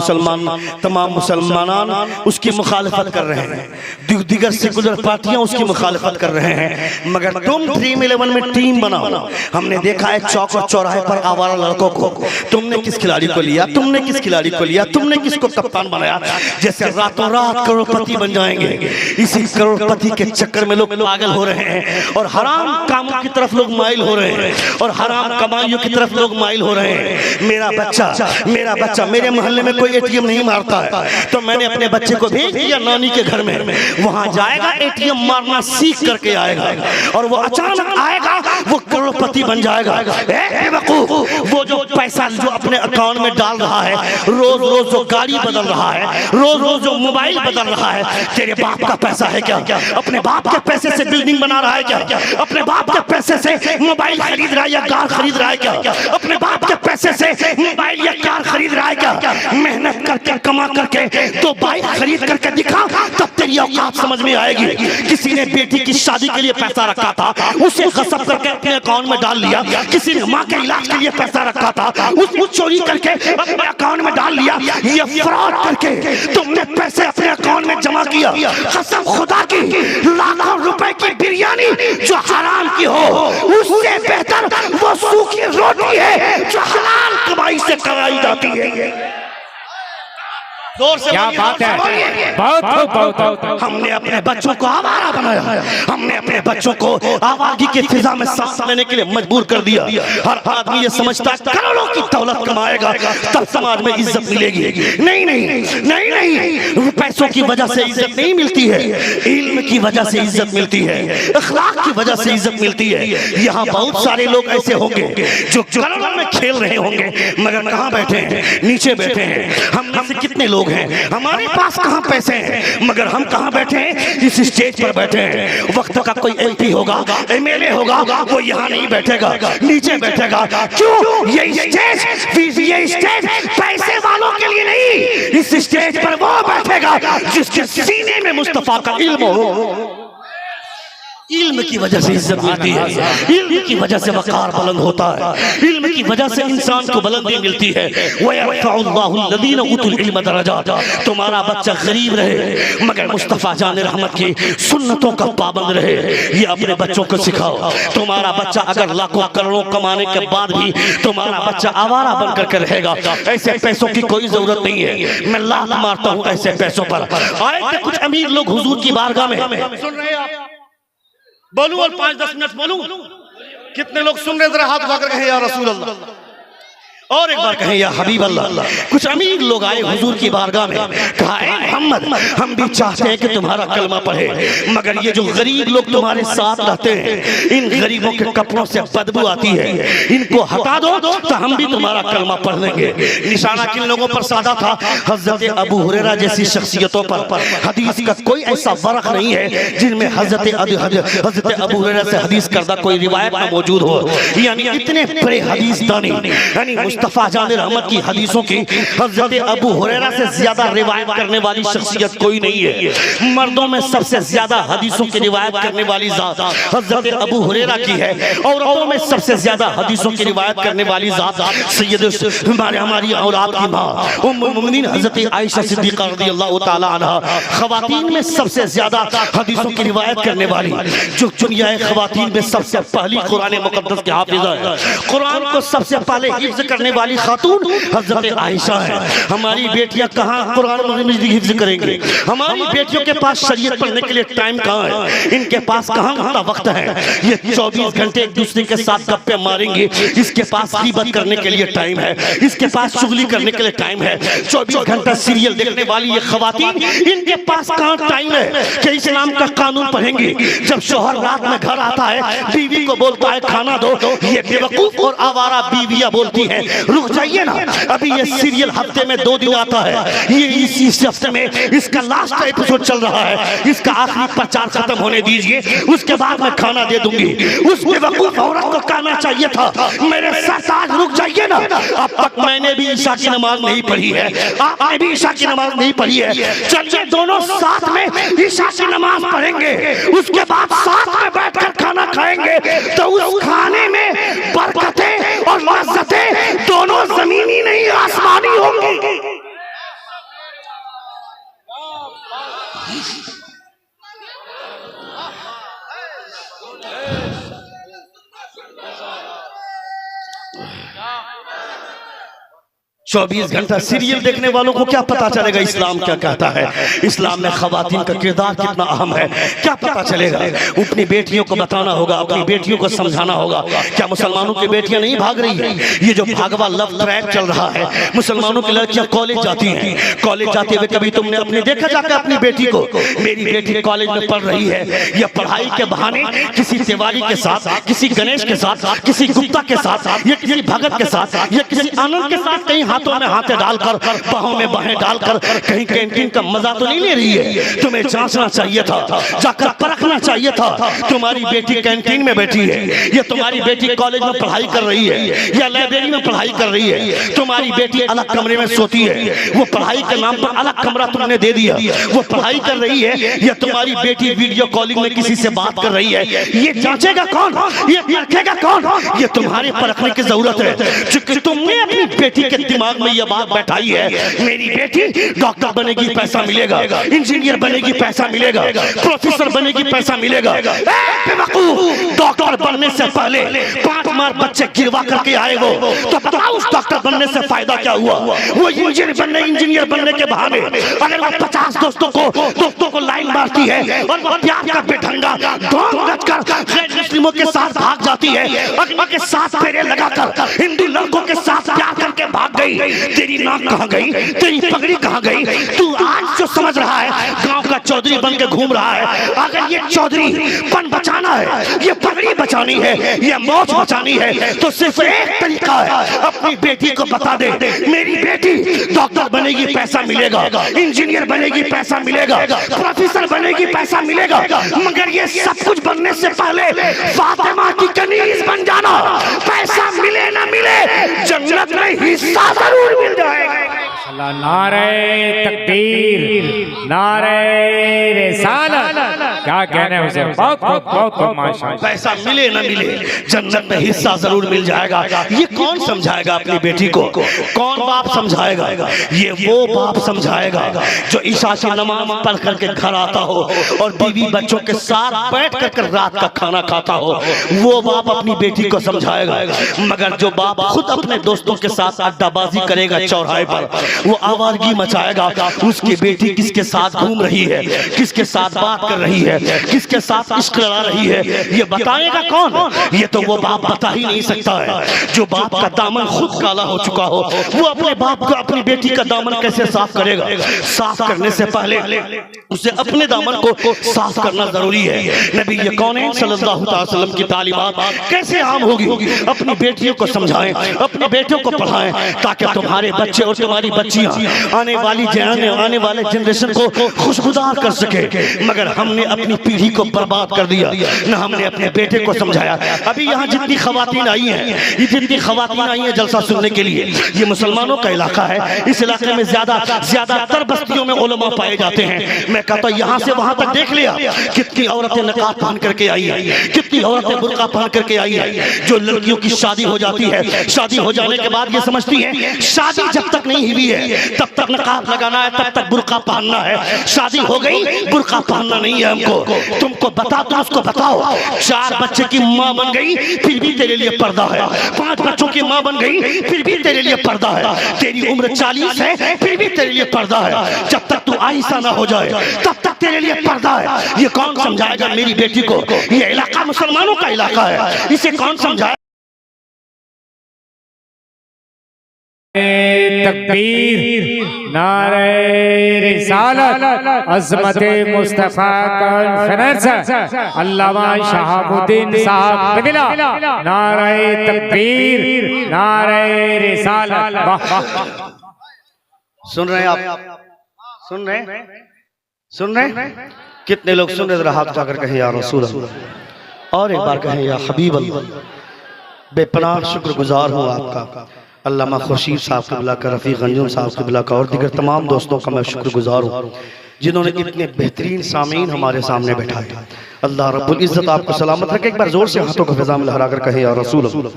मुसलमान उसकी मुखालफत कर रहे हैं, दीगर सेकुलर पार्टियां उसकी मुखालफत कर रहे हैं, मगर तुम ड्रीम 11 में टीम बनाओ। हमने देखा है चौक और चौराहे पर आवारा लड़कों को, तुमने किस खिलाड़ी को लिया, तुमने किस खिलाड़ी को लिया, तुमने किसको कप्तान बनाया? जैसे रातों रात करोड़पति बन जाएंगे। इसी करोड़पति के चक्कर में लोग पागल हो रहे हैं और हराम कामों की तरफ लोग माइल हो रहे हैं और हराम कमाइयों की तरफ लोग माइल हो रहे हैं। मेरा बच्चा मेरे मोहल्ले में कोई एटीएम नहीं मारता है, तो मैंने अपने बच्चे को भेज दिया नानी के घर में। वहां जाएगा, एटीएम मारना सीख करके आएगा और वो अचानक आएगा, वो करोड़पति बन जाएगा। वो जो पैसा जो अपने अकाउंट में डाल रहा है, रोज रोज जो गाड़ी बदल रहा है, रोज रोज जो मोबाइल बदल रहा है, तेरे बाप का पैसा है क्या? अपने बाप के पैसे से बिल्डिंग बना रहा है क्या? अपने बाप के पैसे से मोबाइल खरीद रहा है या कार खरीद रहा है क्या? अपने बाप के पैसे से मोबाइल या कार खरीद रहा है क्या? मेहनत करके कमा करके तो बाइक खरीद करके दिखा, तब तेरी औकात समझ में आएगी। किसी ने बेटी की शादी के लिए पैसा रखा था, उसे गसब करके अपने अकाउंट में डाल लिया। किसी ने माँ के इलाज के लिए पैसा रखा था, उसको चोरी करके अपने अकाउंट में डाल लिया। ये फ्रॉड करके तुमने पैसे अपने अकाउंट में जमा किया। कसम खुदा की, लाखों रुपए की बिरयानी जो हराम की हो, उससे बेहतर वो सूखी रोटी है जो हलाल कमाई से कमाई जाती है। जोर से क्या बोलिए, बात जोर से है, बोलिए। बहुत हमने अपने बच्चों को आवारा बनाया, हमने अपने बच्चों को आवागी की फिजा में सांस लेने के लिए मजबूर कर दिया। हर आदमी ये समझता है करोड़ों की दौलत कमाएगा तब समाज में इज्जत मिलेगी। नहीं नहीं नहीं नहीं, पैसों की वजह से इज्जत नहीं मिलती है, इल्म की वजह से इज्जत मिलती है, अखलाक की वजह से इज्जत मिलती है। यहाँ बहुत सारे लोग ऐसे होंगे जो करोड़ों में खेल रहे होंगे मगर कहाँ बैठे हैं? नीचे बैठे हैं। हम में से कितने लोग हैं हमारे पास कहाँ पैसे हैं मगर हम कहाँ बैठे हैं? इस स्टेज पर बैठे हैं। वक्त का कोई एमपी होगा, एमएलए होगा, वो यहाँ नहीं बैठेगा, नीचे बैठेगा। क्यों? ये स्टेज पैसे वालों के लिए नहीं, इस स्टेज पर वो बैठेगा जिसके सीने में मुस्तफा का इल्म हो। इल्म की वजह से इज्जत मिलती है, इल्म की वजह से वकार बुलंद होता है, इल्म की वजह से इंसान को बुलंदी मिलती है। वयरफउल्लाहुल्लज़ीना उतुल इल्म दरजात। तुम्हारा बच्चा गरीब रहे मगर मुस्तफा जान रहमत की सुन्नतों का पाबंद रहे, ये अपने बच्चों को सिखाओ। तुम्हारा बच्चा अगर लाखों करोड़ों कमाने के बाद भी तुम्हारा बच्चा आवारा बनकर के रहेगा, ऐसे पैसों की कोई जरूरत नहीं है। मैं लात मारता हूँ ऐसे पैसों पर। आए थे कुछ अमीर लोग हुजूर की बारगाह में, सुन रहे हैं आप? बोलूं और 5-10 मिनट बोलूं? कितने लोग सुन रहे? जरा हाथ उठा कर कहें या रसूल अल्लाह। और एक बार कहें या हबीब अल्लाह। कुछ अमीर लोग आए हुजूर की बारगाह में, कहा ऐ मोहम्मद हम भी चाहते हैं कि तुम्हारा कलमा पढ़े मगर ये जो गरीब लोग तुम्हारे साथ रहते हैं इन गरीबों के कपड़ों से बदबू आती है, इनको हटा दो तो हम भी तुम्हारा कलमा पढ़ लेंगे। निशाना किन लोगों पर साधा था? हजरत अबू हुरैरा जैसी शख्सियतों पर। हदीस का कोई ऐसा फर्क नहीं है जिनमें हजरत अबू हुरैरा से हदीस करदा कोई रिवायत में मौजूद हो। यानी इतने बड़े हदीस दानी, यानी मुस्तफा जान रहमत की हदीसों की हजरत अबू हुरैरा से ज्यादा रिवायत करने वाली शख्सियत कोई नहीं है। मर्दों में सबसे ज्यादा हदीसों की रिवायत करने वाली जात हजरत अबू हुरैरा की है। औरतों में सबसे ज्यादा हदीसों की रिवायत करने वाली जात हमारी औलाद की माँ उम्मुल मोमिनीन हजरत आयशा सिद्दीक़ा रज़ियल्लाहु ताला अन्हा। ख़वातीन में सबसे ज्यादा हदीसों की रिवायत करने वाली जो दुनिया ख़वातीन में सबसे पहली कुरान मुक़द्दस की हाफ़िज़ा है, कुरान को सबसे पहले हिफ्ज़ करने वाली खातून हजरत आयशा है। हमारी बेटियां कहाँ कुरान मजीद हिफ्ज़ करेंगी? हमारी बेटियों के पास शरीयत पढ़ने के लिए टाइम कहाँ है? इनके पास कहाँ वक्त है? ये 24 घंटे एक दूसरे के साथ गप्पे मारेंगे, इसके पास गीबत करने के लिए टाइम है, इसके पास चुगली करने के लिए टाइम है। 24 घंटा सीरियल देखने वाली ये खवातीन, इनके पास कहाँ टाइम है कि इस्लाम का कानून पढ़ेंगी? जब शौहर रात में घर आता है बीवी को बोलता है खाना दो, ये बेवकूफ और आवारा बीवियां बोलती हैं रुक जाइए ना, अभी ये सीरियल हफ्ते में 2 दिन आता है, ये इस हफ्ते में इसका लास्ट एपिसोड चल रहा है, इसका आखिरी प्रचार खत्म होने दीजिए, उसके बाद मैं खाना दे दूंगी। उस बेवकूफ औरत को कहना चाहिए था मेरे साथ आज रुक जाइए ना, अब तक मैंने भी ईशा की नमाज नहीं पढ़ी है, आपने भी ईशा की नमाज नहीं पढ़ी है, चलिए दोनों साथ में ईशा की नमाज पढ़ेंगे, उसके बाद साथ में बैठकर खाना खाएंगे, तो उस खाने में बरकतें और लज्जतें दोनों जमीनी नहीं आसमानी होंगी। 24 घंटा सीरियल देखने वालों को क्या पता चलेगा इस्लाम क्या कहता है, इस्लाम में खवातीन का किरदार कितना अहम है, क्या पता चलेगा? अपनी बेटियों को बताना होगा, अपनी बेटियों को समझाना होगा। क्या मुसलमानों की बेटियां नहीं भाग रही है? ये जो भागवा लव ट्रैप चल रहा है, मुसलमानों की लड़कियां कॉलेज जाती हैं, कॉलेज जाते हुए कभी तुमने अपने देखा जाकर अपनी बेटी को, मेरी बेटी कॉलेज में पढ़ रही है, या पढ़ाई के बहाने किसी तिवारी के साथ, किसी गणेश के साथ, किसी गुप्ता के साथ, या किसी भगत के साथ, या किसी आनंद के साथ कहीं हाथों में हाथ डालकर बाहों में बाहें डालकर कहीं कैंटीन का मजा तो नहीं ले रही है? तुम्हें जांचना चाहिए था, जाकर परखना चाहिए था। तुम्हारी बेटी कैंटीन में बैठी है, या तुम्हारी बेटी कॉलेज में पढ़ाई कर रही है, या लाइब्रेरी में पढ़ाई कर रही है, तुम्हारी बेटी अलग कमरे में सोती है, वो पढ़ाई के नाम पर अलग कमरा तुमने दे दिया, वो पढ़ाई कर रही है, या तुम्हारी बेटी वीडियो कॉलिंग में किसी से बात कर रही है, ये जांचेगा कौन? ये परखेगा कौन? ये तुम्हारे परखने की जरूरत है, क्योंकि तुमने अपनी बेटी के दिमाग दिमाग में ये बात बैठाई है मेरी बेटी डॉक्टर बनेगी पैसा मिलेगा, इंजीनियर बनेगी पैसा मिलेगा, प्रोफेसर बनेगी पैसा मिलेगा। डॉक्टर बनने से पहले 5 मार बच्चे गिरवा करके आए वो, तो बताओ उस डॉक्टर बनने से फायदा क्या हुआ? वो इंजीनियर बनने के बहाने अगर वो 50 दोस्तों को लाइन मारती है और वो प्यार का बेढंगा ढोंग रचकर गैर मुस्लिमों के साथ भाग जाती है, अगवा के साथ फेरे लगाकर हिंदू लड़कों के साथ प्यार करके भाग गई, तेरी नाक कहाँ गई, तेरी पगड़ी कहाँ गई? तू आज जो समझ रहा है गांव का चौधरी बन के घूम रहा है, अगर ये चौधरी पन बचाना है, ये पगड़ी बचानी है, ये मौज बचानी है, तो सिर्फ एक तरीका है, अपनी बेटी को बता दे मेरी बेटी डॉक्टर बनेगी पैसा मिलेगा, इंजीनियर बनेगी पैसा मिलेगा, प्रोफेसर बनेगी पैसा मिलेगा, मगर ये सब कुछ बनने से पहले फातिमा की कनीज बन जाना। पैसा मिले ना मिले जन्नत में हिस्सा जरूर मिल जाएगा। नारे तकबीर, नारे रिसालत, क्या कहने हैं उसे? बहुत बहुत बहुत माशाअल्लाह। पैसा मिले ना मिले जन्नत में हिस्सा जरूर मिल जाएगा। ये कौन समझाएगा अपनी बेटी को? कौन बाप समझाएगा? ये वो बाप समझाएगा जो ईशा की नमाज पढ़ करके घर आता हो और बीवी बच्चों के साथ बैठ कर रात का खाना खाता हो, वो बाप अपनी बेटी को समझाएगा। मगर जो बाप खुद अपने दोस्तों के साथ अड्डाबाजी करेगा चौराहे पर, वो आवारगी मचाएगा, उसकी बेटी किसके साथ घूम रही है, किसके साथ बात कर रही है, किसके साथ इश्क लड़ा रही है, ये बताएगा कौन? ये तो वो बाप बता ही नहीं सकता है। जो बाप का दामन खुद काला हो चुका हो, वो अपने बाप को अपनी बेटी का दामन कैसे साफ करेगा? साफ करने से पहले उसे अपने दामन को साफ करना जरूरी है। नबी ये कौन है सल्लल्लाहु अलैहि वसल्लम की तालीमात कैसे आम होगी? अपनी बेटियों को समझाएं, अपने बेटियों को पढ़ाएं, ताकि तुम्हारे बच्चे और तुम्हारी बच्चियां आने वाले जनरेशन को खुशगुजार कर सके। मगर हमने अपनी पीढ़ी को बर्बाद कर दिया, न हमने अपने बेटे को समझाया। अभी यहाँ जितनी खवातीन आई हैं जलसा सुनने के लिए, ये मुसलमानों का इलाका है। इस इलाके में ज्यादातर बस्तियों में उलमा पाए जाते हैं। मैं कहता यहाँ से वहां तक देख लिया, कितनी औरतें नकाब पहन करके आई है, कितनी औरतें बुर्का पहन करके आई है। जो लड़कियों की शादी हो जाती है, शादी हो जाने के बाद ये समझती है शादी जब तक नहीं हुई है तब तक नकाब लगाना है, तब तक बुर्का पहनना है। शादी हो गई बुर्का पहनना नहीं है हमको। तुमको बता दो, उसको बताओ 4 बच्चे की माँ बन गई फिर भी तेरे लिए पर्दा है, 5 बच्चों की माँ बन गई फिर भी तेरे लिए पर्दा है, तेरी उम्र 40 है फिर भी तेरे लिए पर्दा है, जब तक तू आहिस्ता ना हो जाए तब तक तेरे लिए पर्दा है। ये कौन समझाएगा मेरी बेटी को? ये इलाका मुसलमानों का इलाका है, इसे कौन समझाए? तकबीर, नारे रिसालत, अज़मत मुस्तफा कॉन्फ्रेंस, अल्लामा शहाबुद्दीन साहब तगला, नारे तकबीर, नारे रिसालत। सुन रहे हैं आप? सुन रहे हैं? कितने लोग सुन रहे? हाथ उठाकर कहें या रसूल अल्लाह, और एक बार कहें या हबीब अल्लाह। बेपनाह शुक्रगुजार हूँ आपका, अल्लामा खुर्शीद साहब क़िबला का, रफ़ीक अंजुम साहब क़िबला का, और दीगर तमाम दोस्तों का मैं शुक्रगुजार हूँ जिन्होंने इतने बेहतरीन सामीन हमारे सामने बैठाए। अल्लाह रब्बुल इज़्ज़त आपको सलामत रखे। एक बार जोर से हाथों को फ़िज़ा में लहरा कर कहे या रसूल अल्लाह,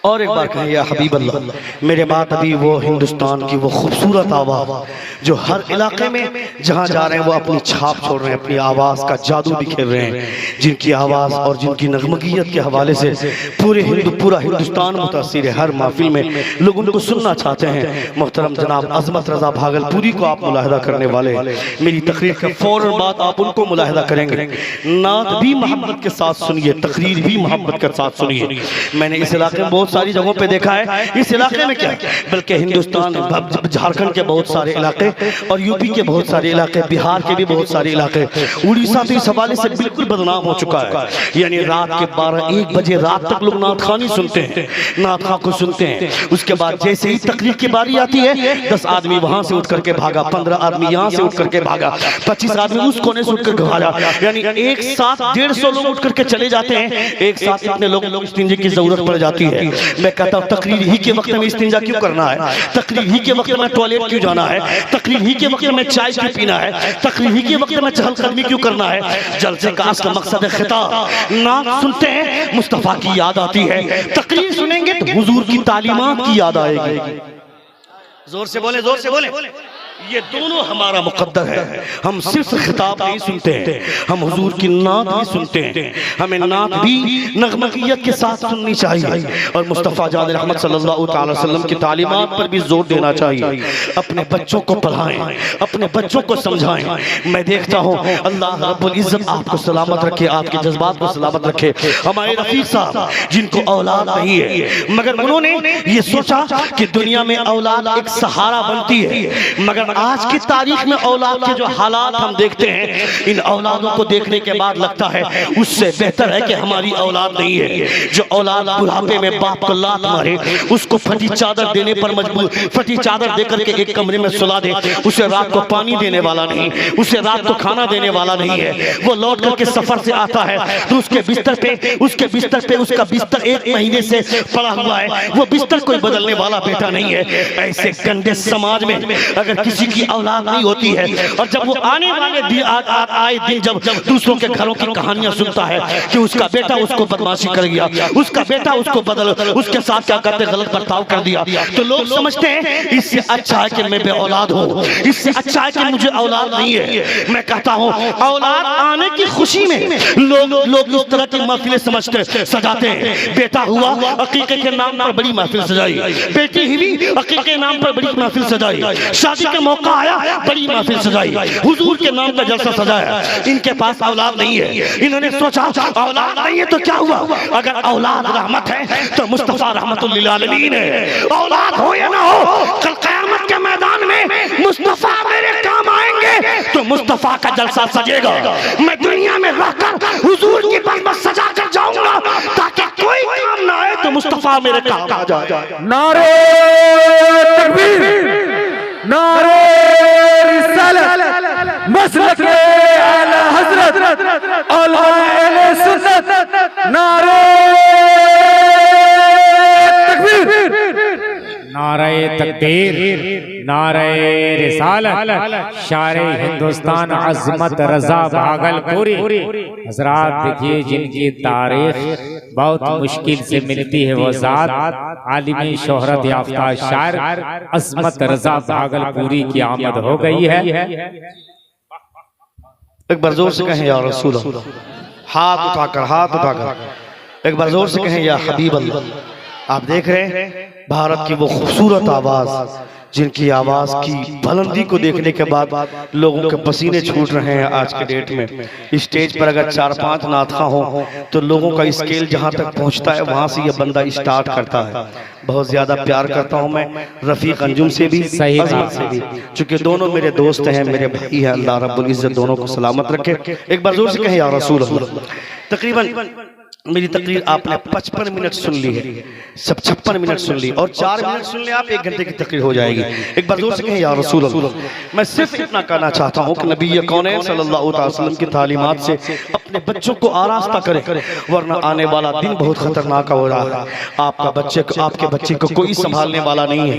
और एक बार कहें या हबीब अल्लाह। मेरे बात अभी वो हिंदुस्तान की वो खूबसूरत आवाज़ जो हर इलाके में जहाँ जा रहे हैं वो अपनी छाप छोड़ रहे हैं, अपनी आवाज़ का जादू बिखेर रहे हैं, जिनकी आवाज़ और जिनकी नगमगियत के हवाले से पूरा हिंदुस्तान मुतासिर है। हर महफिल में लोग उनको सुनना चाहते हैं। मोहतरम जनाब अज़मत रज़ा भागलपुरी को आप मुलाहिदा करने वाले, मेरी तकरीर के फौरन बाद आप उनको मुलाहिदा करेंगे। नात भी मोहब्बत के साथ सुनिए, तकरीर भी मोहब्बत के साथ सुनिए। मैंने इस इलाके में बहुत सारी जगहों पे देखा है, इस इलाके में क्या बल्कि हिंदुस्तान झारखंड के बहुत सारे इलाके और यूपी के बहुत सारे इलाके, बिहार के भी बहुत सारे इलाके, उड़ीसा तो इस हवाले से बिल्कुल बदनाम हो चुका है। यानी रात के 12-1 बजे रात तक लोग नात खानी सुनते हैं, नात खा को सुनते हैं। उसके बाद जैसे ही तकरीर की बारी आती है 10 आदमी वहां से उठ करके भागा, 15 आदमी यहाँ से उठ करके भागा, 25 आदमी उस कोने से उठ करके भागा। यानी एक साथ 150 लोग उठ करके चले जाते हैं। एक साथ इतने लोग इस्तिंजा की जरूरत पड़ जाती है। मैं कहता हूँ तकरीर ही के वक्त में इस्तिंजा क्यों करना है? तकरीर ही के वक्त में टॉयलेट क्यों जाना है? तकरीर ही के वक्त में चाय क्यों पीना है? तकरीर ही के वक्त में चहलकदमी क्यों करना है? जलसे का असल मकसद है खिताब। नात सुनते हैं मुस्तफा की याद आती है, तकरीर सुनेंगे तो हुजूर की तालीमात की याद आएगी। जोर से बोले, जोर से बोले। ये दोनों हमारा मुकद्दर है। हम सिर्फ खिताब नहीं सुनते हैं, हम हुजूर की नात भी सुनते हैं। हमें नात भी नगमगियत के साथ सुननी चाहिए और मुस्तफ़ा जान रहमत सल्लल्लाहु अलैहि वसल्लम की तालीमात पर भी जोर देना चाहिए। अपने बच्चों को पढ़ाएं, अपने बच्चों को समझाएं। मैं देखता हूँ, अल्लाह रब्बुल इज्जत आपको सलामत रखे, आपके जज्बात को सलामत रखे। हमारे रफीक साहब जिनको औलाद नहीं है, मगर उन्होंने ये सोचा कि दुनिया में औलाद एक सहारा बनती है, मगर आज की तारीख में औलाद के जो हालात हम देखते हैं, इन औलादों को देखने के बाद लगता है उससे बेहतर है कि हमारी औलाद नहीं है। जो औलाद बुढ़ापे में बाप को लात मारे, उसको फटी चादर देने पर मजबूर, फटी चादर देकर के एक कमरे में सुला दे, उसे रात को पानी देने वाला नहीं, उसे रात को खाना देने वाला नहीं है। वो लौट करके सफर से आता है तो उसके बिस्तर पे उसका बिस्तर 1 महीने से पड़ा हुआ है, वो बिस्तर कोई बदलने वाला बेटा नहीं है। ऐसे गंदे समाज में अगर किसी की औलाद नहीं होती है, और जब वो आने वाले आए दिन जब दूसरों के घरों की कहानियां सुनता है कि उसका बेटा उसको बदमाशी कर गया, उसका बेटा उसको उसके साथ क्या करते गलत बर्ताव कर दिया, तो लोग समझते हैं इससे अच्छा है कि मैं बे औलाद हूँ, इससे अच्छा है कि मुझे औलाद नहीं है। मैं कहता हूँ औलाद आने की खुशी में लोग इस तरह की महफिलें समझते सजाते हैं। बेटा हुआ, अकीके के नाम पर बड़ी महफिल सजाई, बेटी हुई, अकीके के नाम पर बड़ी महफिल सजाई, शादी का मौका आया, बड़ी महफिल सजाई, हुजूर के नाम का जलसा सजाया। इनके पास औलाद नहीं है, इन्होंने सोचा औलाद नहीं है तो क्या हुआ, अगर औलाद रहमत है तो मुस्तफा रहमतुल लिल आलमीन है। औलाद हो या ना हो, कल क़यामत के मैदान में मुस्तफा मेरे काम आएंगे तो मुस्तफा का जलसा सजेगा। मैं दुनिया में रहकर हुजूर की बस सजा कर जाऊंगा ताकि कोई काम ना आए तो मुस्तफा मेरे काम आ जाए। नारे तकबीर, नारे रिसालत, मसलके आला हजरत, औलाए सुन्नत, नारे तकबीर, नारे तकबीर, नारे रिसालत, शारे हिंदुस्तान अज़मत रजा भागलपुरी। हजरात देखिए, जिनकी तारीख बहुत मुश्किल से मिलती है, वो ज़ात आलिमी शोहरत याफ्ता शायर अज़मत रजा भागलपुरी की आमद हो गई है। एक बार जोर से कहें या रसूल अल्लाह, हाथ उठाकर एक बार जोर से कहें या हबीब अल्लाह। आप देख रहे हैं भारत की वो खूबसूरत आवाज, जिनकी आवाज की बुलंदी को देखने के बाद लोगों के पसीने छूट रहे हैं। आज के डेट में स्टेज पर अगर 4-5 नातखा हो तो लोगों का स्केल जहां तक पहुंचता है वहां से ये बंदा स्टार्ट करता है। बहुत ज्यादा प्यार करता हूं मैं रफीक अंजुम से भी, अज़मत से भी, चूंकि दोनों मेरे दोस्त हैं, मेरे भाई हैं। अल्लाह रब्बुल इज्जत दोनों को सलामत रखे। एक बार जोर से कहें या रसूल अल्लाह। तकरीबन मेरी तकरीर आपने 55 मिनट सुन ली है, सब 56 मिनट सुन ली, और 4 मिनट सुन ले आप, 1 घंटे की तकरीर हो जाएगी। एक बार जोर से कहें या रसूल अल्लाह। मैं सिर्फ इतना कहना चाहता हूँ कि नबी कौनैन सल्लल्लाहु अलैहि वसल्लम की तालीमात से अपने बच्चों को आरास्ता करें, वरना आने वाला दिन बहुत खतरनाक हो रहा है। आपके बच्चे को कोई संभालने वाला नहीं है।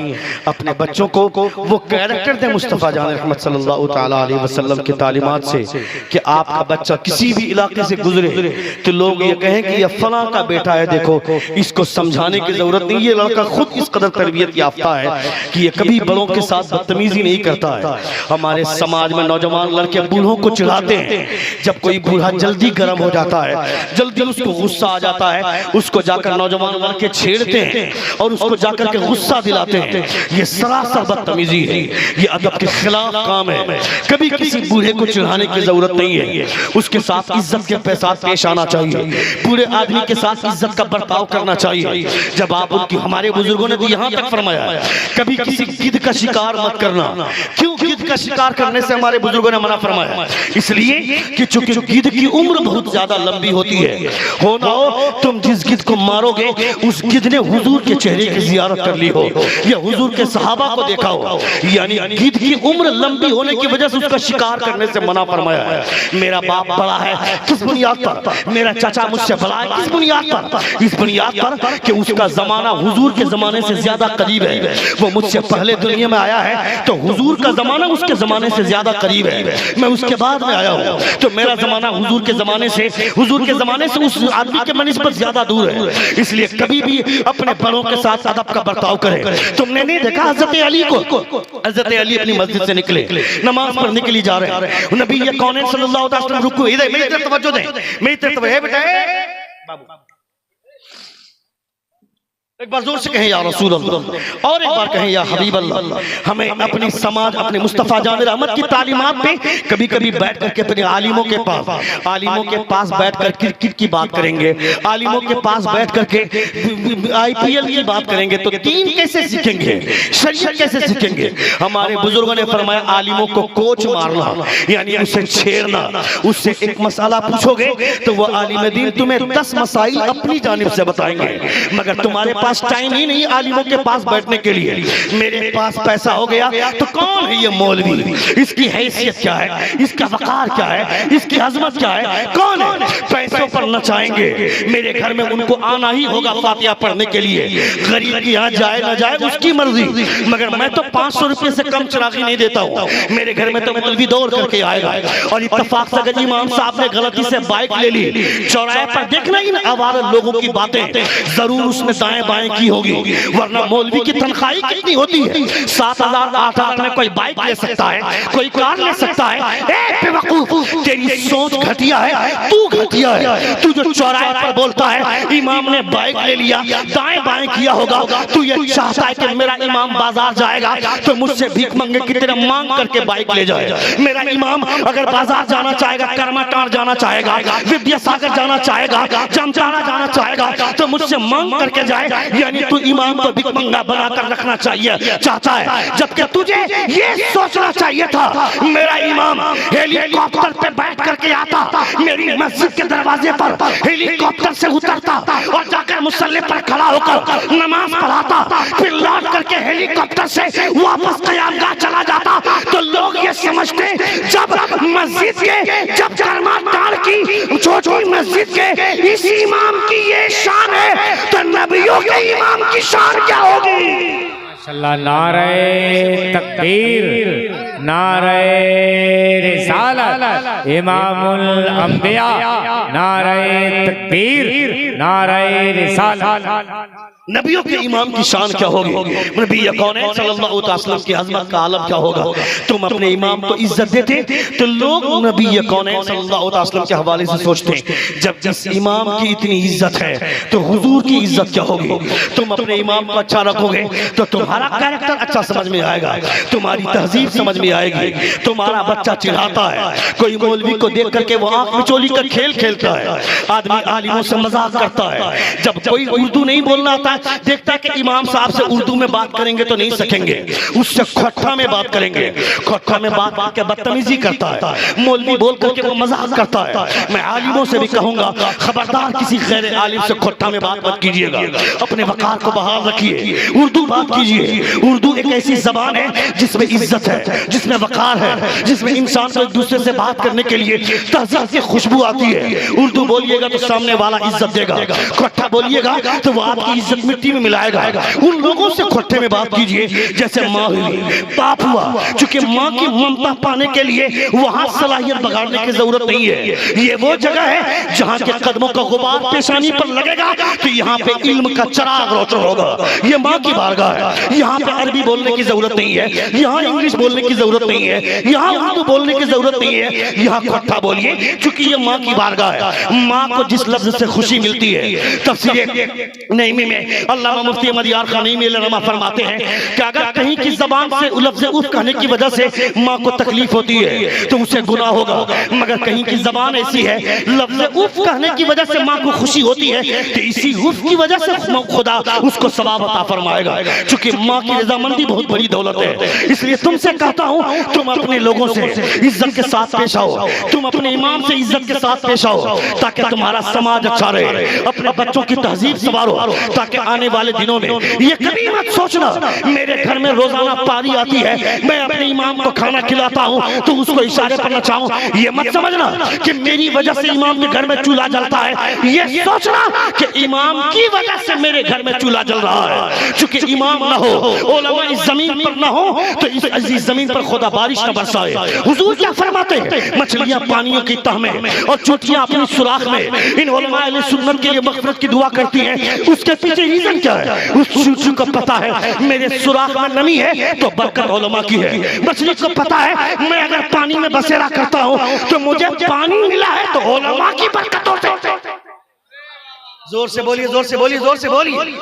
अपने बच्चों को वो कैरेक्टर दे मुस्तफ़ा जान रहमत सल्लल्लाहु अलैहि वसल्लम की तालीमात से कि आपका बच्चा किसी भी इलाके से गुजरे तो लोग ये कहें ये फला का बेटा है, देखो इसको समझाने की जरूरत नहीं, ये लड़का खुद इस कदर तरबियत याफ्ता है कि ये कभी बड़ों के साथ बदतमीजी नहीं करता है। हमारे समाज में नौजवान लड़के बूढ़ों को चिढ़ाते हैं। जब कोई बूढ़ा जल्दी गर्म हो जाता है, जल्दी उसको गुस्सा आ जाता है, उसको जाकर नौजवान लड़के छेड़ते हैं और उसको जाकर के गुस्सा दिलाते हैं। ये सरासर बदतमीजी है, ये अदब के खिलाफ काम है। कभी किसी बूढ़े को चिढ़ाने की जरूरत नहीं है, उसके साथ इज्जत के साथ पेश आना चाहिए। बूढ़े आदमी के साथ इज्जत का बर्ताव करना चाहिए। जब आप उनकी, हमारे बुजुर्गों ने तो यहाँ तक फरमाया कभी किसी गिद्ध का शिकार मत करना। क्यों गिद्ध का शिकार करने से हमारे बुजुर्गों ने मना फरमाया? इसलिए कि चूंकि गिद्ध की उम्र बहुत ज्यादा लंबी होती है। हो ना हो तुम जिस गिद्ध को मारोगे उस गिद्ध ने हुजूर के चेहरे की जियारत कर ली हो या हुजूर के सहाबा को देखा हो, यानी गिद्ध की उम्र लंबी होने की वजह से उसका शिकार करने से मना फरमाया है। मेरा बाप बड़ा है किस बुनियाद पर? मेरा चाचा मुझसे बड़ा बताया किस बुनियाद पर? इस बुनियाद पर कि उसका जमाना हुजूर के जमाने से ज्यादा करीब है। वो मुझसे पहले दुनिया में आया है तो हुजूर का जमाना उसके जमाने से ज्यादा करीब है। मैं उसके बाद में आया हूँ तो मेरा जमाना हुजूर के जमाने से उस आदमी के निस्बत ज्यादा दूर है। इसलिए कभी भी अपने बड़ों के साथ अदब का बर्ताव करें। तुमने नहीं देखा हजरत अली को? हजरत अली अपनी मस्जिद से निकले, नमाज पढ़ने के लिए जा रहे हैं। नबी कौन सल्लल्लाहु अलैहि वसल्लम रुको, इधर मेरी तरफ तवज्जो दें, मेरी तरफ तवज्जो है बेटा। बाबू एक बार जोर से कहें या रसूल अल्लाह, और एक बार कहें या हबीब अल्लाह। हमें अपनी समाज, अपने मुस्तफ़ा जान रहमत की तालीमात पे कभी कभी बैठ करके अपने आलिमों के पास बैठ कर क्रिकेट की बात करेंगे, आलिमों के पास बैठ करके IPL की बात करेंगे तो दीन कैसे सीखेंगे, शरीयत कैसे सीखेंगे? हमारे बुजुर्गों ने फरमाया आलिमों को कोच मारना यानी उसे छेड़ना, उससे एक मसाला पूछोगे तो वो आलिम दीन तुम्हें 10 मसाइल अपनी जानिब से बताएंगे, मगर तुम्हारे पास टाइम ही नहीं आलिमों के पास बैठने के लिए। मेरे पास पैसा हो गया तो कौन है ये मौलवी, इसकी हैसियत क्या है, इसका वकार क्या है, इसकी अजमत क्या है, कौन है? पैसों पर नचाएंगे। मेरे घर में उनको आना ही होगा फातिहा पढ़ने के लिए, गरीब की यहाँ जाए ना जाए उसकी मर्जी, मगर मैं तो 500 रुपए से कम चिरागी नहीं देता हूँ। मेरे घर में तो मौलवी दौड़ करके आएगा। और इत्तेफाक से अगर इमाम साहब ने गलती से बाइक ले ली, चौराहे पर देखना इन आवारा लोगों की बातें जरूर उसने दाएं बाएं की होगी, वरना मौलवी की तनख्वाही कितनी होती है? 7,000 8,000 में कोई बाइक ले सकता है, कोई कार ले सकता है। ए बेवकूफ, तेरी सोच घटिया है, तू घटिया है। तू जो चौराहे पर बोलता है इमाम ने बाइक ले लिया, दाएं बाएं किया होगा, तू ये चाहता है कि मेरा इमाम बाजार जाएगा तो मुझसे भीख मांगे की तरह मांग करके बाइक ले जाए। मेरा इमाम अगर बाजार जाना चाहेगा, कर्माटार जाना चाहेगा, विद्यासागर जाना चाहेगा, जामताड़ा जाना चाहेगा तो मुझसे मांग करके जाए, यानी तू इमाम को भिखमंगा बनाकर रखना चाहिए चाहता है। जबकि तुझे ये सोचना चाहिए था मेरा इमाम हेलीकॉप्टर पे बैठ करके आता, मेरी मस्जिद के दरवाजे पर हेलीकॉप्टर से उतरता और जाकर मुसल्ले पर खड़ा होकर नमाज पढ़ाता, फिर लौट करके हेलीकॉप्टर से वापस क़यामगाह चला जाता, तो लोग ये समझते जब मस्जिद के, जब कर्माटार की छोटी मस्जिद के इस इमाम की ये शान है तो नबियों के इमाम की शान क्या होगी? माशाअल्लाह, नारे तकबीर, नारे रिसालत, इमामुल अंबिया, नारे तकबीर, नारे रिसालत। नबियों के इमाम की शान क्या होगी? नबी कौनैन सल्लल्लाहु अलैहि वसल्लम की अज़मत का आलम क्या होगा? तुम अपने इमाम को इज्जत देते तो लोग नबी कौनैन सल्लल्लाहु अलैहि वसल्लम के हवाले से सोचते, जब जिस इमाम की इतनी इज्जत है तो हुजूर की इज्जत क्या होगी? तुम अपने इमाम को अच्छा रखोगे तो तुम्हारा कैरेक्टर अच्छा समझ में आएगा, तुम्हारी तहजीब समझ में आएगी। तुम्हारा बच्चा चिढ़ाता है, कोई मौलवी को देख करके वो आंख मिचोली का खेल खेलता है, आदमी आलिमों से मजाक करता है, जब कोई उर्दू नहीं बोलना आता देखता है कि इमाम साहब से उर्दू में बात करेंगे तो नहीं सकेंगे, उससे खोटा में बात करेंगे, खोटा में बात करके बदतमीजी करता है, मौलवी बोल करके वो मजाक करता है। मैं आलिमों से भी कहूंगा खबरदार किसी गैर आलिम से खोटा में बात मत कीजिएगा, अपने वकार को बहाल रखिए, उर्दू बात कीजिए। उर्दू एक ऐसी जबान है जिसमें इज्जत है, जिसमें वकार है, जिसमें इंसान को एक दूसरे से बात करने के लिए तहजीब की खुशबू आती है। उर्दू बोलिएगा तो सामने वाला इज्जत देगा, खोटा बोलिएगा तो वो आपकी इज्जत मिट्टी में मिलाएगा। उन लोगों से खोटे में बात कीजिए जैसे माँ हुई, बाप हुआ, क्योंकि माँ की ममता पाने के लिए वहां सलाहियत बगाड़ने की जरूरत नहीं है। ये वो जगह है जहाँ के कदमों का गुबार पेशानी पर लगेगा तो यहाँ पे इल्म का चिराग रोशन होगा। ये माँ की बारगाह है, यहाँ पे अरबी बोलने की जरूरत नहीं है, यहाँ इंग्लिश बोलने की जरूरत नहीं है, यहाँ उर्दू बोलने की जरूरत नहीं है, यहाँ खोटा बोलिए क्योंकि ये माँ की बारगाह है। माँ को जिस लफ्ज से खुशी मिलती है, तफसीर नईमी में अल्लामा मुफ्ती अहमद यार खान नईमी रहमा फरमाते हैं कि अगर कहीं की जबान से लफ्ज़ उफ कहने की वजह से माँ को तकलीफ होती है तो उसे गुनाह होगा, मगर कहीं की जबान ऐसी है लफ्ज़ उफ कहने की वजह से माँ को खुशी होती है तो इसी उफ की वजह से खुदा उसको सवाब अता फरमाएगा, क्योंकि माँ की रजामंदी बहुत बड़ी दौलत है। इसलिए तुमसे कहता हूँ तुम अपने लोगों से इज्जत के साथ पेश आओ, तुम अपने इमाम से इज्जत के साथ पेश आओ ताकि तुम्हारा समाज अच्छा रहे, अपने बच्चों की तहजीब संवारो ताकि आने वाले दिनों में ये कभी मत सोचना मेरे घर में रोजाना पारी आती है, मैं अपने इमाम को खाना खिलाता हूँ तो उसको इशारे पर नचाऊं। ये मत समझना कि मेरी वजह से इमाम के घर में चूल्हा जलता है। ये सोचना कि इमाम की वजह से मेरे घर में चूल्हा जल रहा है। क्योंकि इमाम ना हो, उलमा इस जमीन पर ना हो तो इस अजीज जमीन पर खुदा बारिश न बरसाए। हुजूर क्या फरमाते हैं? मछलियां पानियों की तह में और चोटियां अपनी सुराख में। इन उलमा अहले सुन्नत के लिए मग़फ़िरत की दुआ करती हैं। उसके पीछे रीजन क्या है? उस चोटी को पता है मेरे सुराख में नमी है तो बरकत उलमा की है। मछली को पता है मैं अगर पानी में बसेरा करता हूँ तो मुझे पानी मिला है तो उलमा की बरकतों से। जोर से बोलिए, जोर से बोलिए, जोर से बोलिए।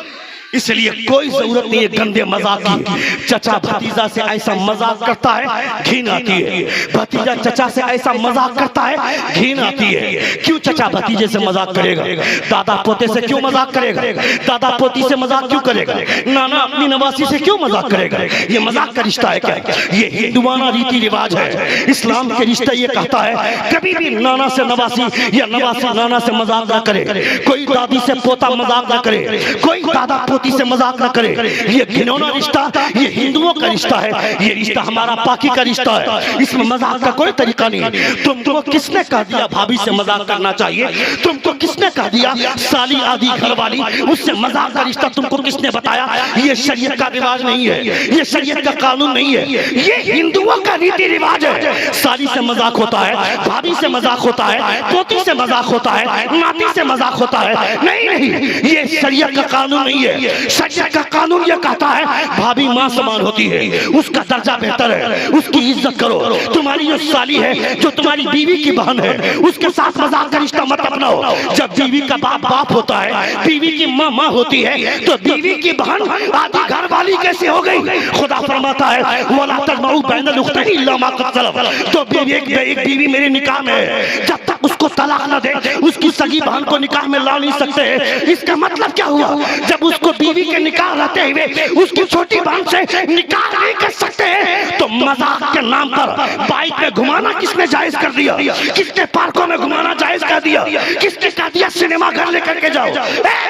इसलिए कोई जरूरत नहीं है गंदे मजाक की। चचा भतीजा से ऐसा मजाक करता है घिन आती है, भतीजा चचा से ऐसा मजाक करता है घिन आती है। क्यों चचा भतीजे से मजाक करेगा? दादा पोते से क्यों मजाक करेगा? दादा पोती से मजाक क्यों करेगा? नाना अपनी नवासी से क्यों मजाक करेगा? ये मजाक का रिश्ता है क्या? ये हिंदुआना रीति रिवाज है। इस्लाम के रिश्ता ये कहता है कभी भी नाना से नवासी या नवासी नाना से मजाक ना करे, कोई दादी से पोता मजाक ना करे, कोई दादा से मजाक न करे। ये घिनौना रिश्ता ये हिंदुओं का रिश्ता है, ये रिश्ता हमारा पाकी का रिश्ता है। इसमें मजाक का कोई तरीका नहीं। तुमको किसने कह दिया भाभी से मजाक करना चाहिए? तुमको किसने कह दिया साली आदि घर वाली उससे मजाक का रिश्ता तुमको किसने बताया? ये शरीयत का रिवाज नहीं है, ये शरीयत का कानून नहीं है, ये हिंदुओं का रीति रिवाज है। साली से मजाक होता है, भाभी से मजाक होता है, पोती से मजाक होता है, नाती से मजाक होता है। नहीं, ये शरीयत का कानून नहीं है। शरीयत का कानून यह कहता है भाभी मां समान होती है, उसका दर्जा बेहतर है, उसकी इज्जत करो। तुम्हारी जो साली है जो तुम्हारी बीवी की बहन है उसके साथ मजाक का रिश्ता मत अपनाओ। जब बीवी का बाप होता है, बीवी की मां होती है तो बीवी की बहन आधी घर वाली कैसे हो गई? खुदा फरमाता है वला तजमऊ बैनल उख्तैन इल्ला मा क़द सलफ। तो एक बीवी मेरे निकाह में है, जब तक उसको तलाक न दे उसकी सगी बहन को निकाह में ला नहीं सकते। इसका मतलब क्या हुआ? जब उसको बीवी के निकाह रहते हुए उसकी छोटी बहन से निकाह नहीं कर सकते हैं तो मजाक के नाम पर बाइक में घुमाना किसने जायज कर दिया? किसने पार्कों में घुमाना जायज कर दिया? किसने कह दिया सिनेमा घर लेकर के जाओ?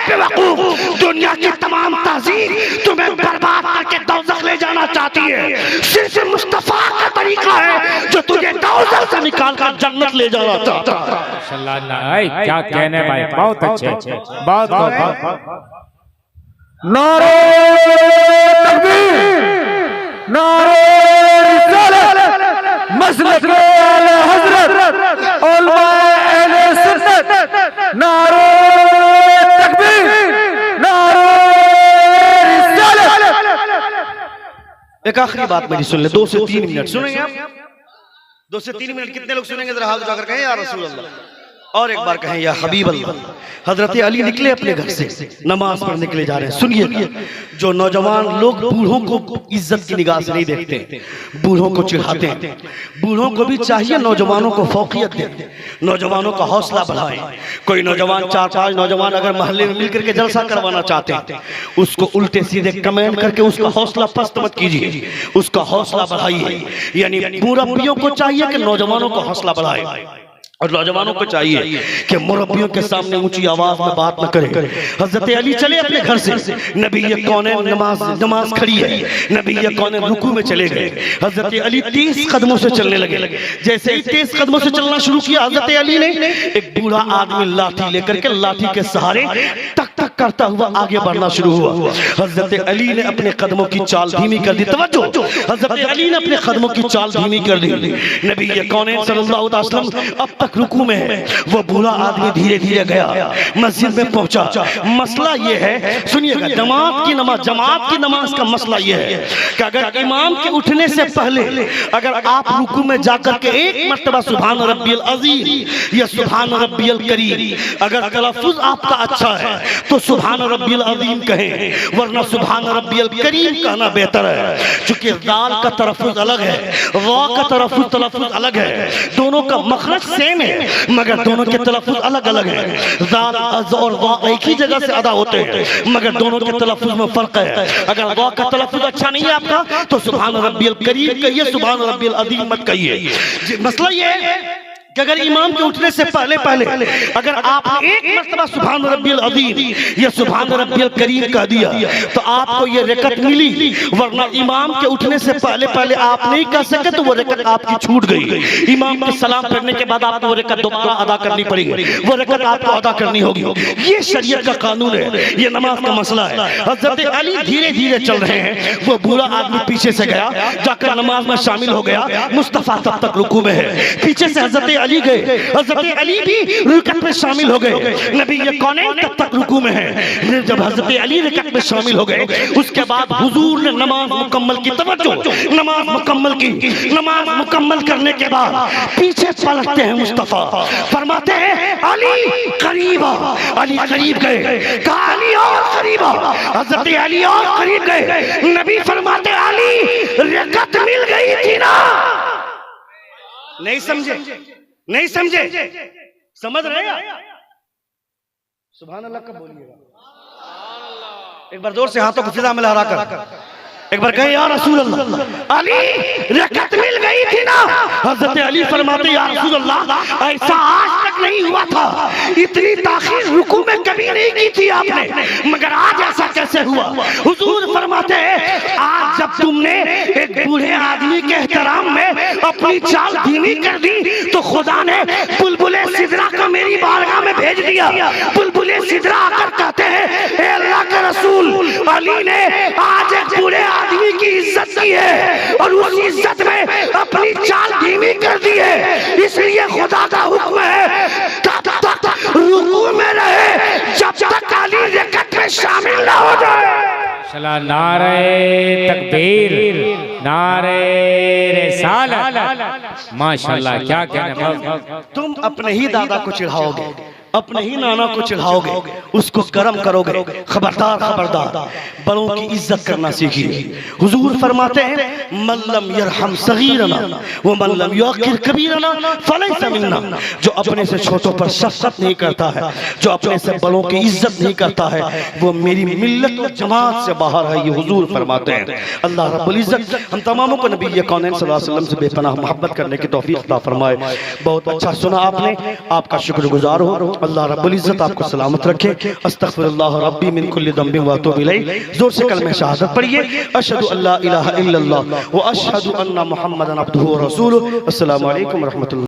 बेवकूफ, दुनिया की तमाम तहजीब तुम्हें बर्बाद करके दोज़ख ले जाना चाहती है। सिर्फ मुस्तफा का तरीका है जो तुझे दोज़ख से निकाल कर जन्नत ले जाना चाहता है। क्या कहने भाई, बहुत अच्छे, बहुत। नारे तकबीर, नारे रिसालत, मसलक आले हज़रत, उलमा अहले सुन्नत, नारे तकबीर, नारे रिसालत। एक आखिरी बात मेरी सुन ले, 2 से 3 मिनट सुनेंगे आप? 2 से 3 मिनट कितने लोग सुनेंगे? जरा हाथ उठाकर कहें या रसूल अल्लाह। और एक बार कहें या हबीब अल्लाह। हजरत अली निकले अपने घर से, नमाज पढ़ने के लिए जा रहे हैं। सुनिए, जो नौजवान लोग बूढ़ों को इज्जत की निगाह से नहीं देखते, बूढ़ों को चिढ़ाते हैं, बूढ़ों को भी चाहिए नौजवानों को फौकियत दे, नौजवानों का हौसला बढ़ाए। कोई नौजवान 4-5 नौजवान अगर मोहल्ले में मिलकर के जलसा करवाना चाहते हैं, उसको उल्टे सीधे कमेंट करके उसका हौसला पस्त मत कीजिए, उसका हौसला बढ़ाइए। यानी मुरब्बियों को चाहिए कि नौजवानों का हौसला बढ़ाए और नौजवानों को चाहिए कि मुरब्बियों के सामने ऊंची आवाज में बात न करें। हजरत अली चले अपने घर से, नबी ये कौने नमाज खड़ी है, नबी ये कौने रुकू में चले गए। हजरत अली 30 कदमों से चलने लगे। जैसे ही 30 कदमों से चलना शुरू किया हजरत अली ने, एक बूढ़ा आदमी लाठी लेकर के लाठी के सहारे टक टक करता हुआ आगे बढ़ना शुरू हुआ। हजरत अली ने अपने कदमों की चाल धीमी कर दी। तवज्जो, हजरत अली ने अपने कदमों की चाल धीमी कर दी। नबी ये कौने सल्लल्लाहु अलैहि वसल्लम अब तक रुकू में है, वो बूढ़ा आदमी धीरे धीरे गया, मस्जिद में पहुंचा। मसला ये है, सुनिएगा, जमात की नमाज का मसला ये है कि अगर इमाम के उठने से पहले अगर आप रुकू में जाकर के एक मर्तबा सुभान रब्बियल अज़ीम या सुभान रब्बियल करीम अगर तलफ्फुज़ आपका अच्छा है तो सुभान रब्बियल अज़ीम कहें, वरना सुभान रब्बियल करीम कहना बेहतर है। क्योंकि दाल का तलफ्फुज़ अलग है, वा का तलफ्फुज़ अलग है, दोनों का मखरज सेम है मगर दोनों के तलफ्फुज़ अलग अलग है। दाल और वा एक ही जगह से अदा होते हैं मगर दोनों के तलफ्फुज़ में फर्क है। अगर वा का तलफ्फुज़ अच्छा नहीं है आपका तो सुभान रब्बियल करीम कहिए, सुभान रब्बियल अज़ीम मत कहिए। मसला ये है कि अगर इमाम के उठने से पहले पहले अगर आप एक मर्तबा सुभान रब्बियल अज़ीम या सुभान रब्बियल करीम कह दिया तो आपको ये रकत मिली, वरना इमाम के उठने से पहले पहले आप नहीं कह सके तो वो रकत आपकी छूट गई। इमाम के सलाम पढ़ने के बाद आपको वो रकत दोबारा अदा करनी पड़ेगी, वो रकत आपको अदा करनी होगी। ये शरीयत का कानून है, ये नमाज का मसला है। हजरत अली धीरे धीरे चल रहे हैं, वो बूढ़ा आदमी पीछे से गया, जाकर नमाज में शामिल हो गया। मुस्तफा तब तक रुकू में है, पीछे से हजरत अली गए, हजरत अली भी रुकत में शामिल हो गए। नबी ये कौनैन तब तक रुकू में है। जब हजरत अली रुकत में शामिल हो गए, उसके बाद हुजूर ने नमाज मुकम्मल की, तवज्जो, नमाज मुकम्मल की। नमाज मुकम्मल करने के बाद पीछे पलटते हैं मुस्तफा, फरमाते हैं अली करीब आ। अली करीब गए, कहा अली और करीब आ। हजरत अली और करीब गए, नबी फरमाते अली रकत मिल गई थी ना। नहीं समझे, नहीं समझे, समझ रहे हैं? सुभान अल्लाह का बोलिएगा एक बार जोर से, हाथों को फिजा में लहरा कर एक बार कहे या रसूल अल्लाह अली रकत मिल गई थी ना। हजरत अली फरमाते या रसूल अल्लाह ऐसा आज तक नहीं हुआ था, इतनी ताखीर रुकू में कभी नहीं की थी आपने, मगर आज ऐसा कैसे हुआ? हुजूर फरमाते हैं आज जब तुमने एक बूढ़े आदमी के एहतराम में अपनी चाल धीमी कर दी तो खुदा ने बुलबुले सिदरा को मेरी बारगाह में भेज दिया। बुलबुले सिदरा आकर कहते हैं ए अल्लाह के रसूल, अली ने आज एक बूढ़े आदमी की इज्जत की है और उस इज्जत में अपनी चाल धीमी कर दी है, इसलिए खुदा का हुक्म है तब तक रुकू में रहे जब तक अली रकत में शामिल ना हो जाए। चला नारे तकबीर, नारे रिसालत, माशाल्लाह क्या कहना। तुम अपने ही दादा को चिढ़ाओगे, अपने ही नाना को चिढ़ाओगे, उसको गर्म करोगे। खबरदार खबरदार, बड़ों की इज्जत करना सीखिए। हुजूर फरमाते हैं मल्लम यरहम सगीरना व मल्लम युक़िर कबीरना फलैसा मिन्ना। जो अपने से छोटों पर शफ़क़त नहीं करता है, जो अपने से बड़ों की इज्जत नहीं करता है, वो मेरी मिल्लत व जमात से बाहर है। ये हुजूर फरमाते हैं। अल्लाह रब्बुल इज्जत हम तमामों को नबी कौनैन सल्लल्लाहु अलैहि वसल्लम से बेपनाह मोहब्बत करने की तौफीक अता फरमाए। बहुत अच्छा सुना आपने, आपका शुक्रगुजार हो। अल्लाह रब्बुल इज्जत आपको सलामत रखे। अस्तगफिरुल्लाह रब्बी मिन कुल्लि दम्बिन व अतूबु इलैह। जोर से कलमे शहादत पढ़िए, अशहदु अल्ला इलाहा इल्लल्लाह व अशहदु अन्ना मुहम्मदन अब्दुहु व रसूलुहु। अस्सलामु अलैकुम व रहमतुल्लाह।